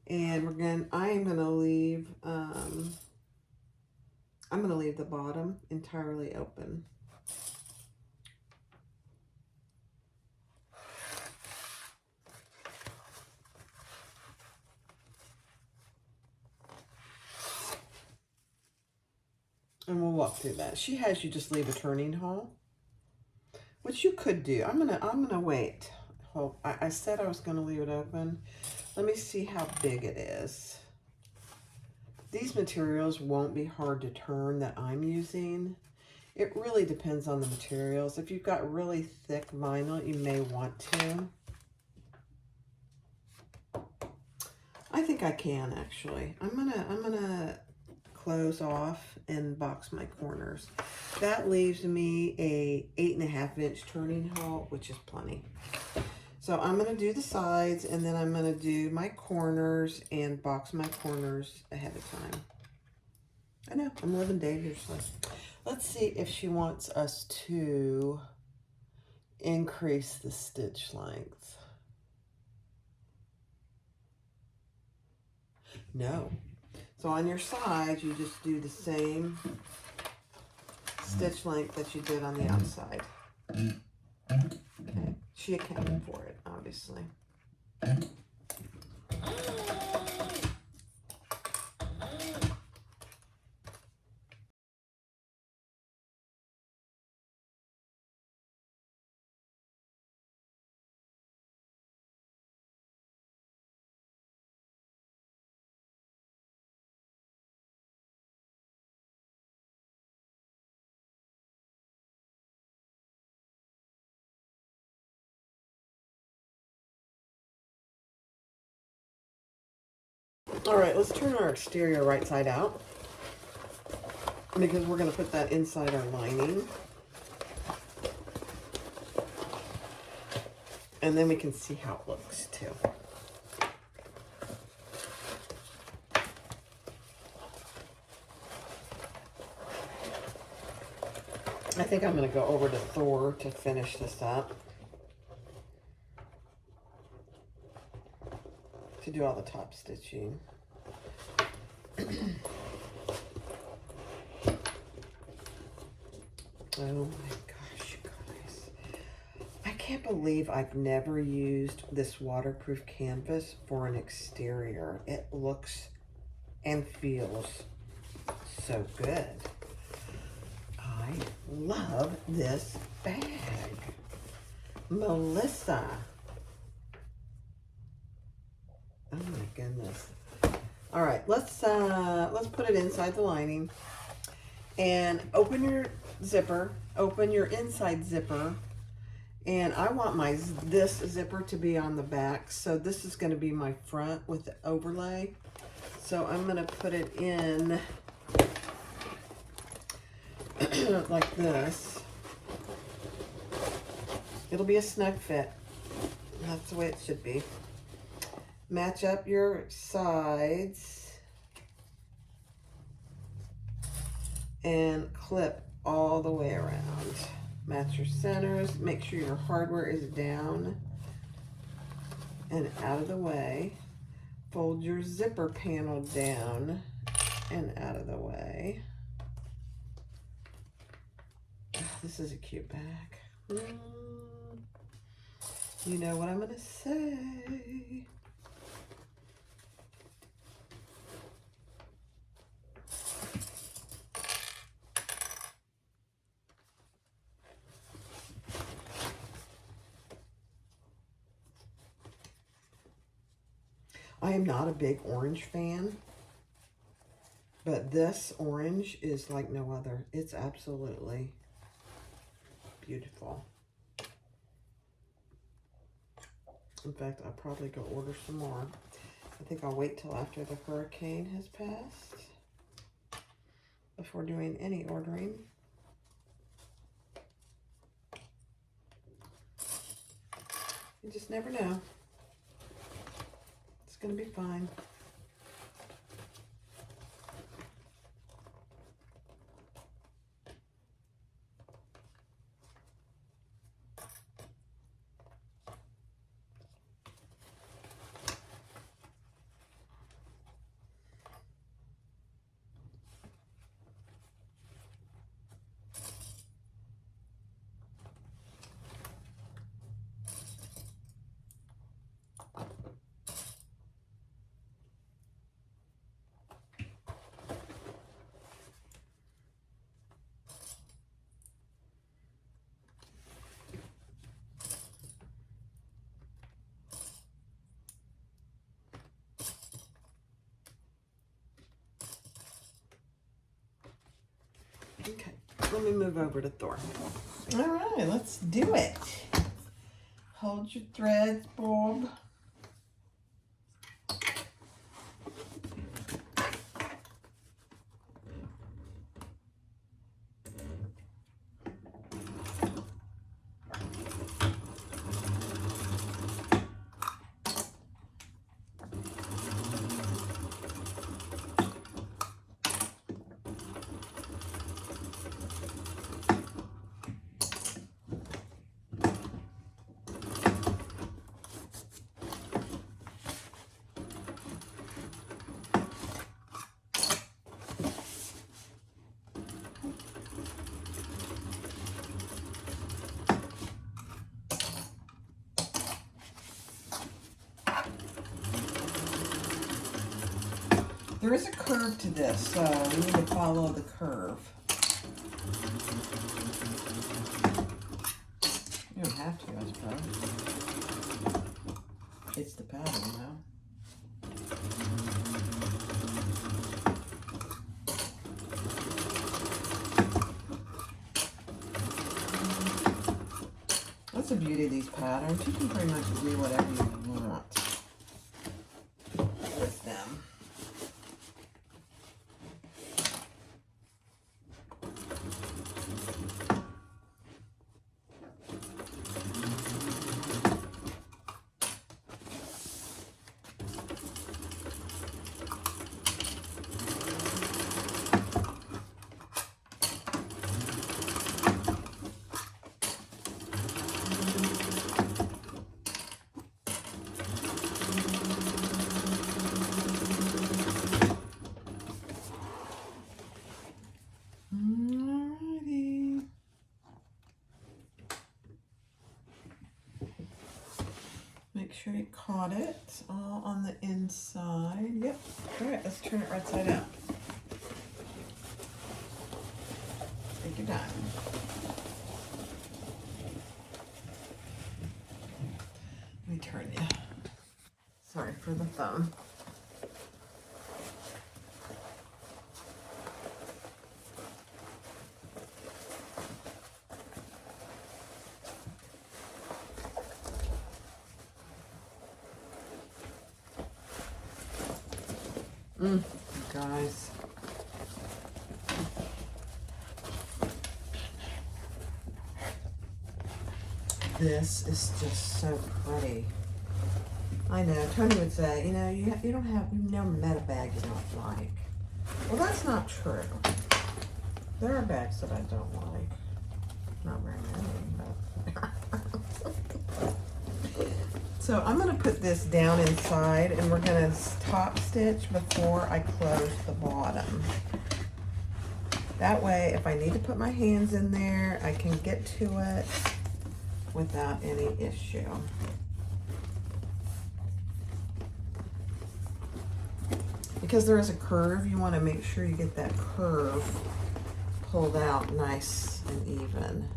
Speaker 1: And I'm going to leave the bottom entirely open. And we'll walk through that. She has you just leave a turning hole, which you could do. I'm gonna wait. I said I was gonna leave it open. Let me see how big it is. These materials won't be hard to turn that I'm using. It really depends on the materials. If you've got really thick vinyl, you may want to. I think I can actually. I'm gonna close off and box my corners. That leaves me a 8.5 inch turning hole, which is plenty. So I'm going to do the sides, and then I'm going to do my corners and box my corners ahead of time. I know, I'm living dangerously. Let's see if she wants us to increase the stitch length. No. So on your side, you just do the same stitch length that you did on the outside. Okay. She accounted for it, obviously. All right, let's turn our exterior right side out because we're going to put that inside our lining. And then we can see how it looks too. I think I'm going to go over to Thor to finish this up. To do all the top stitching. Oh my gosh, you guys. I can't believe I've never used this waterproof canvas for an exterior. It looks and feels so good. I love this bag. Melissa. Oh my goodness. All right, let's put it inside the lining and open your zipper, open your inside zipper. And I want this zipper to be on the back. So this is going to be my front with the overlay. So I'm going to put it in like this. It'll be a snug fit. That's the way it should be. Match up your sides and clip all the way around. Match your centers. Make sure your hardware is down and out of the way. Fold your zipper panel down and out of the way. This is a cute bag. You know what I'm going to say. I am not a big orange fan, but this orange is like no other. It's absolutely beautiful. In fact, I'll probably go order some more. I think I'll wait till after the hurricane has passed before doing any ordering. You just never know. It's going to be fine. Okay, let me move over to Thor. All right, let's do it. Hold your threads, Bob. There is a curve to this, so we need to follow the curve. You don't have to, I suppose. It's the pattern, though. That's the beauty of these patterns. You can pretty much do whatever you want with them. sure you caught it all on the inside. Yep. All right, let's turn it right side out. Take your time. Let me turn you. Sorry for the thumb. Guys. This is just so pretty. I know, Tony would say, you know, you've never met a bag you don't like. Well, that's not true. There are bags that I don't like. Not very many, but. So I'm going to put this down inside, and we're going to top stitch before I close the bottom. That way, if I need to put my hands in there, I can get to it without any issue. Because there is a curve, you want to make sure you get that curve pulled out nice and even.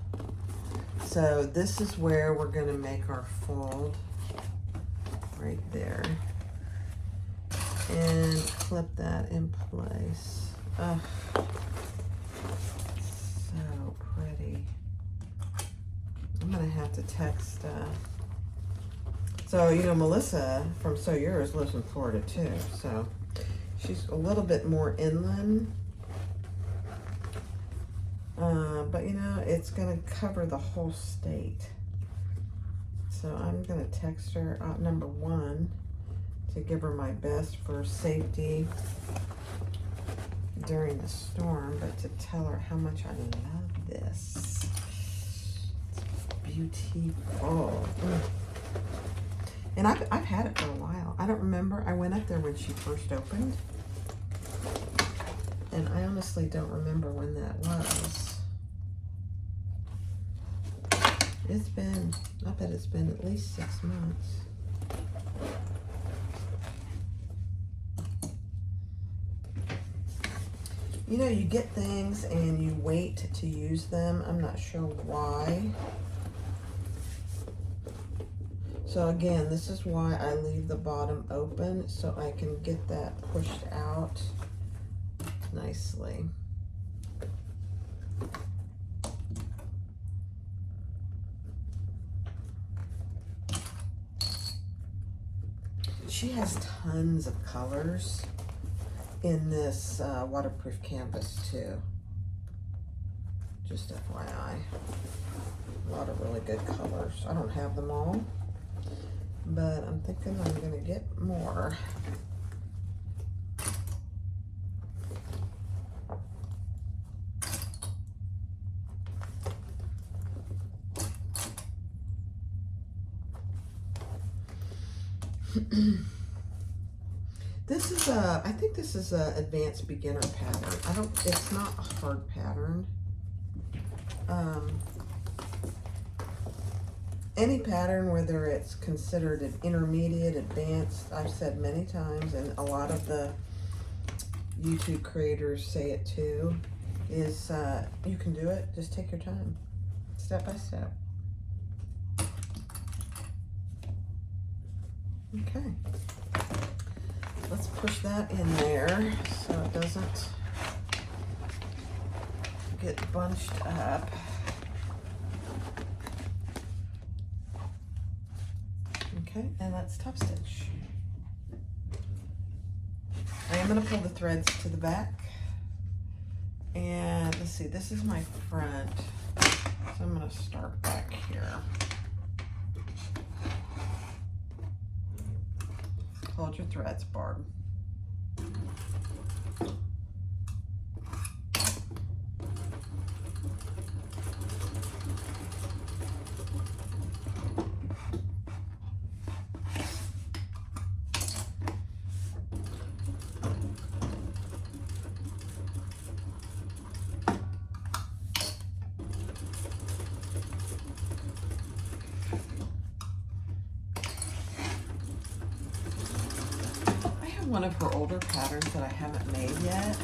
Speaker 1: So this is where we're going to make our fold. Right there, and clip that in place. Oh, so pretty. I'm gonna have to text. So you know, Melissa from SewYours lives in Florida too, so she's a little bit more inland. But you know, it's gonna cover the whole state. So I'm going to text her, number one, to give her my best for safety during the storm, but to tell her how much I love this. It's beautiful. And I've had it for a while. I don't remember. I went up there when she first opened. And I honestly don't remember when that was. It's been, I bet it's been at least 6 months. You know, you get things and you wait to use them. I'm not sure why. So again, this is why I leave the bottom open, so I can get that pushed out nicely. She has tons of colors in this waterproof canvas too. Just FYI. A lot of really good colors. I don't have them all, but I'm thinking I'm gonna get more. This is I think this is a advanced beginner pattern. It's not a hard pattern. Any pattern, whether it's considered an intermediate, advanced, I've said many times, and a lot of the YouTube creators say it too, is you can do it, just take your time, step by step. Okay. Let's push that in there so it doesn't get bunched up. Okay, and let's top stitch. I am going to pull the threads to the back. And let's see, this is my front. So I'm going to start back here. Hold your threads, Barb. one of her older patterns that I haven't made yet.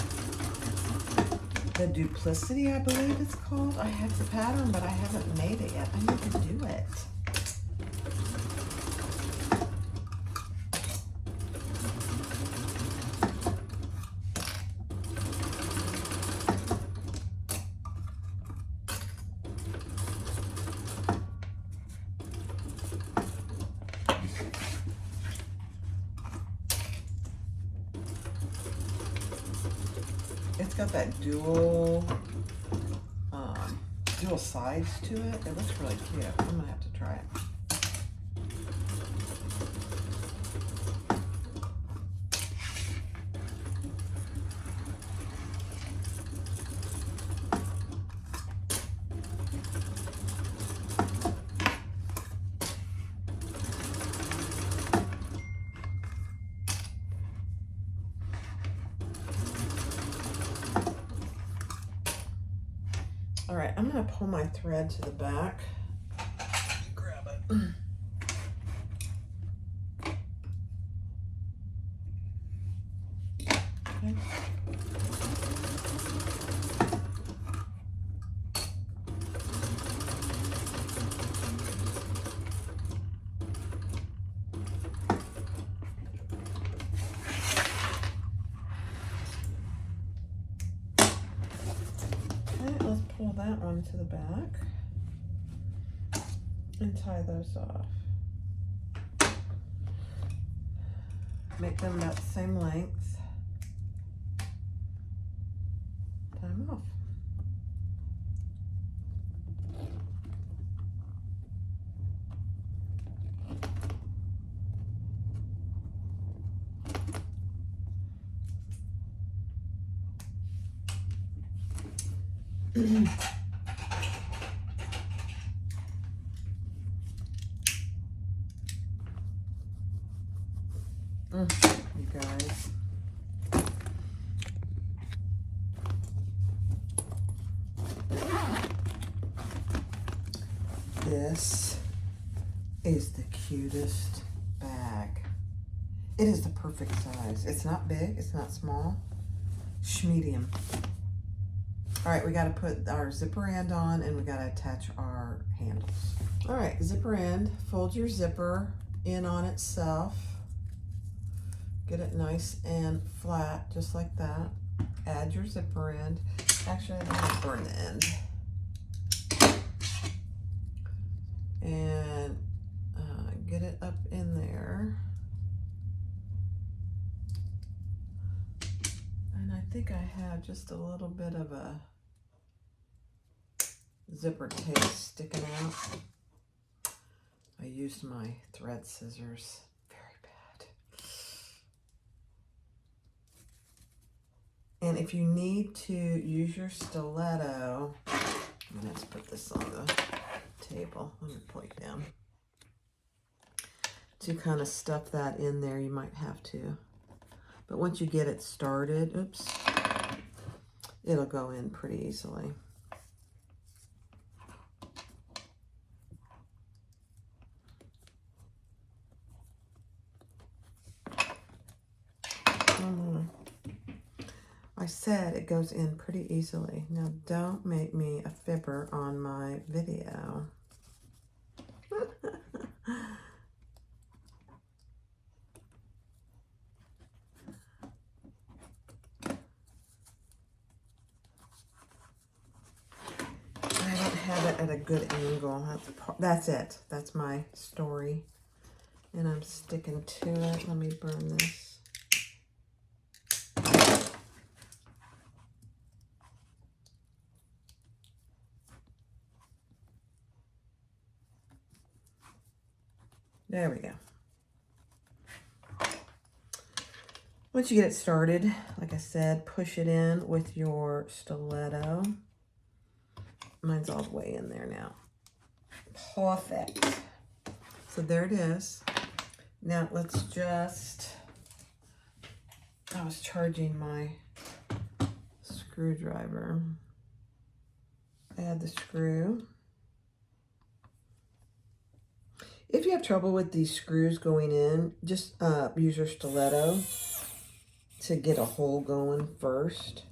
Speaker 1: The Duplicity, I believe it's called. I have the pattern, but I haven't made it yet. I need to do it. It's got that dual sides to it. It looks really cute. I'm gonna have to try it. All right, I'm gonna pull my thread to the back. Grab it. Okay. Let's pull that one to the back and tie those off. Make them about the same length. Tie them off. You guys. This is the cutest bag. It is the perfect size. It's not big, it's not small. Schmedium. All right, we got to put our zipper end on and we got to attach our handles. All right, zipper end, fold your zipper in on itself. Get it nice and flat, just like that. Add your zipper end. Actually, I'm going to burn the end. And get it up in there. And I think I have just a little bit of a zipper tape sticking out. I used my thread scissors. And if you need to use your stiletto, let's put this on the table. Let me pull it down. To kind of stuff that in there, you might have to. But once you get it started, oops, it'll go in pretty easily. I said it goes in pretty easily. Now don't make me a fibber on my video. I don't have it at a good angle. That's it. That's my story. And I'm sticking to it. Let me burn this. There we go. Once you get it started, like I said, push it in with your stiletto. Mine's all the way in there now. Perfect. So there it is. Now let's just, I was charging my screwdriver. Add the screw. If you have trouble with these screws going in, just use your stiletto to get a hole going first.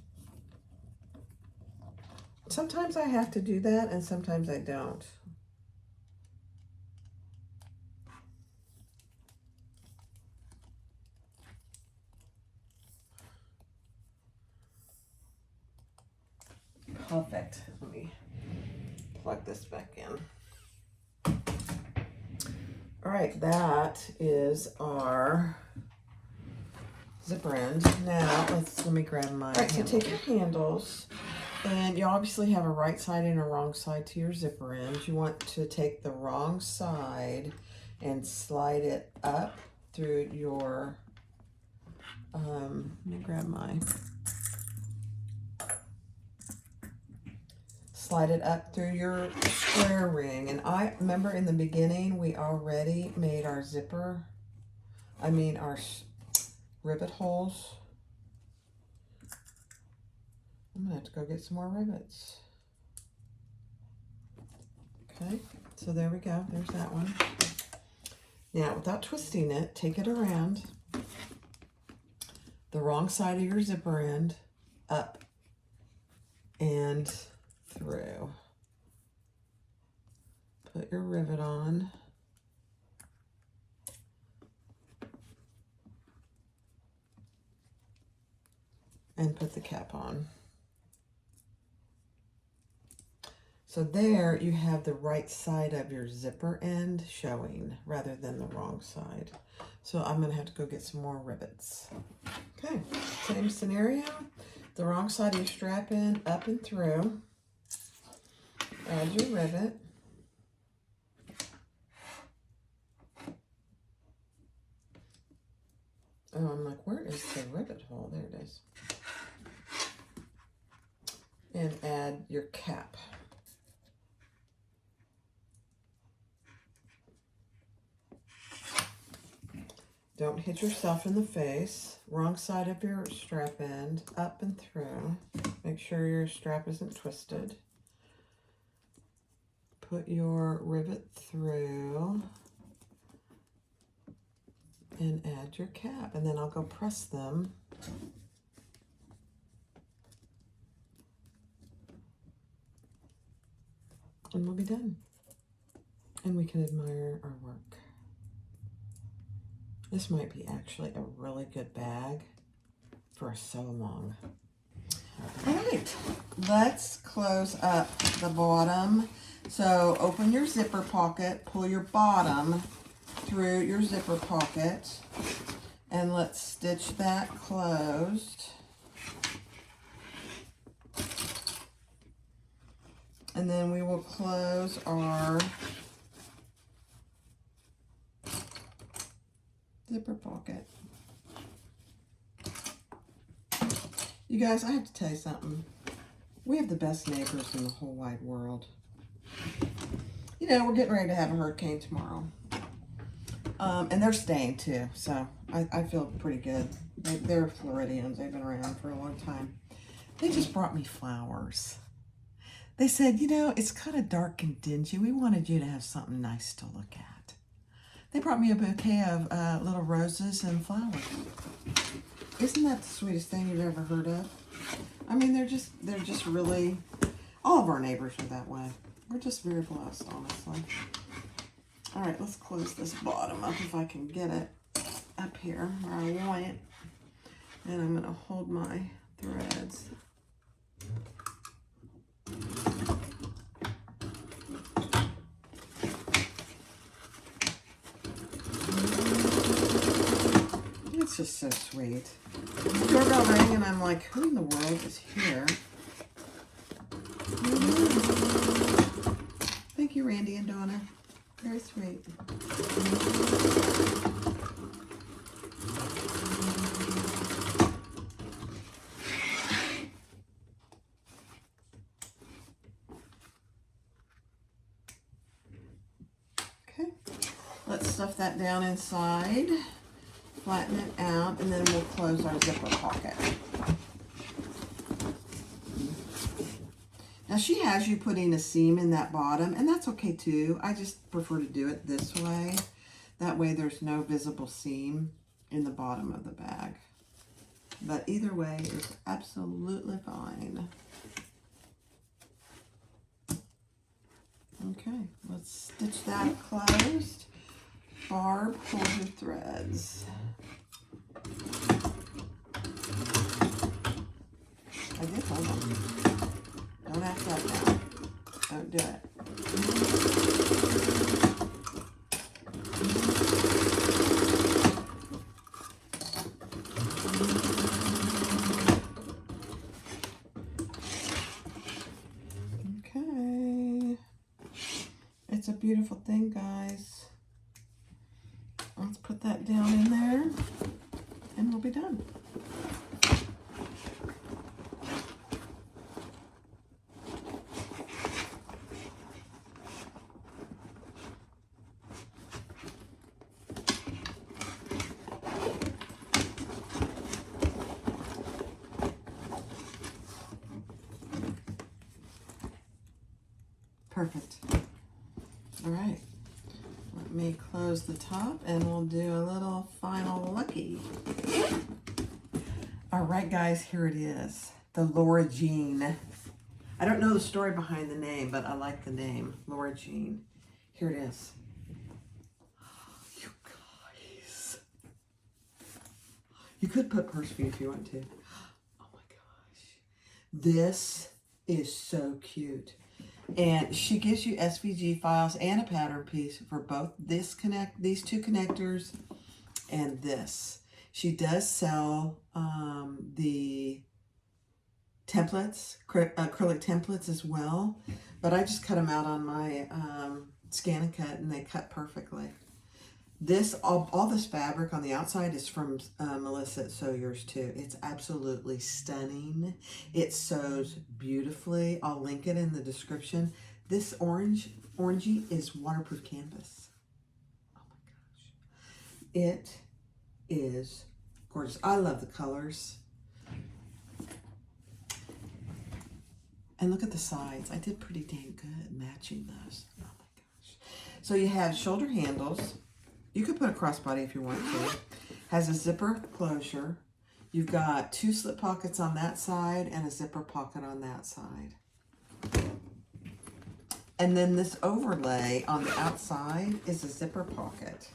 Speaker 1: Sometimes I have to do that and sometimes I don't. Perfect. Let me plug this back in. All right, that is our zipper end. Now, let me grab my handle. So take your handles, and you obviously have a right side and a wrong side to your zipper end. You want to take the wrong side and slide it up through your, let me grab my, slide it up through your square ring. And I remember in the beginning, we already made our our rivet holes. I'm gonna have to go get some more rivets. Okay, so there we go, there's that one. Now, without twisting it, take it around the wrong side of your zipper end, up and through. Put your rivet on. And put the cap on. So there you have the right side of your zipper end showing rather than the wrong side. So I'm gonna have to go get some more rivets. Okay, same scenario. The wrong side of your strap end, up and through. Add your rivet. Oh, I'm like, where is the rivet hole? There it is. And add your cap. Don't hit yourself in the face. Wrong side of your strap end, up and through. Make sure your strap isn't twisted. Put your rivet through and add your cap. And then I'll go press them. And we'll be done. And we can admire our work. This might be actually a really good bag for a sew along. All right, let's close up the bottom. So open your zipper pocket, pull your bottom through your zipper pocket, and let's stitch that closed. And then we will close our zipper pocket. You guys, I have to tell you something. We have the best neighbors in the whole wide world. You know, we're getting ready to have a hurricane tomorrow. And they're staying too, so I feel pretty good. They're Floridians. They've been around for a long time. They just brought me flowers. They said, you know, it's kind of dark and dingy. We wanted you to have something nice to look at. They brought me a bouquet of little roses and flowers. Isn't that the sweetest thing you've ever heard of? I mean, they're just really, all of our neighbors are that way. We're just very blessed, honestly. All right, let's close this bottom up if I can get it up here where I want it. And I'm gonna hold my threads. It's just so sweet. The doorbell rang and I'm like, who in the world is here? Thank you, Randy and Donna. Very sweet. Okay, let's stuff that down inside. Flatten it out, and then we'll close our zipper pocket. Now she has you putting a seam in that bottom, and that's okay too. I just prefer to do it this way. That way there's no visible seam in the bottom of the bag. But either way, it's absolutely fine. Okay, let's stitch that closed. Barb, hold your threads. I did hold them. Don't act up now. Don't do it. Okay. It's a beautiful thing, guys. Let's put that down in there and we'll be done. Perfect. All right. Let me close the top and we'll do a little final lucky. All right, guys, here it is. The Laura Jean. I don't know the story behind the name, but I like the name, Laura Jean. Here it is. You guys. You could put purse feet if you want to. Oh my gosh. This is so cute. And she gives you SVG files and a pattern piece for both these two connectors and this. She does sell the templates, acrylic templates as well, but I just cut them out on my Scan and Cut, and they cut perfectly. This, all this fabric on the outside is from Melissa at SewYours too. It's absolutely stunning. It sews beautifully. I'll link it in the description. This orangey is waterproof canvas. Oh my gosh. It is gorgeous. I love the colors. And look at the sides. I did pretty dang good matching those. Oh my gosh. So you have shoulder handles. You could put a crossbody if you want to. Has a zipper closure. You've got 2 slip pockets on that side and a zipper pocket on that side. And then this overlay on the outside is a zipper pocket.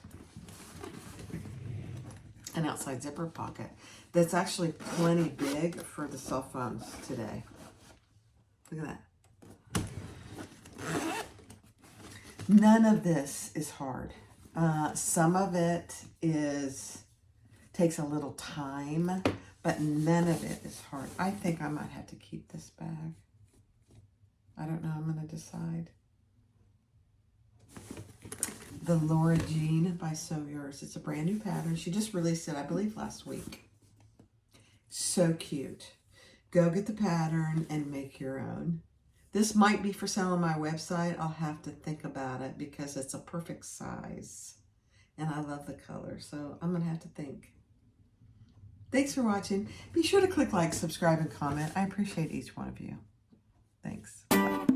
Speaker 1: An outside zipper pocket. That's actually plenty big for the cell phones today. Look at that. None of this is hard. Some of it takes a little time, but none of it is hard. I think I might have to keep this bag. I don't know. I'm going to decide. The Laura Jean by SewYours. It's a brand new pattern. She just released it, I believe, last week. So cute. Go get the pattern and make your own. This might be for sale on my website. I'll have to think about it because it's a perfect size. And I love the color, so I'm going to have to think. Thanks for watching. Be sure to click like, subscribe, and comment. I appreciate each one of you. Thanks. Bye.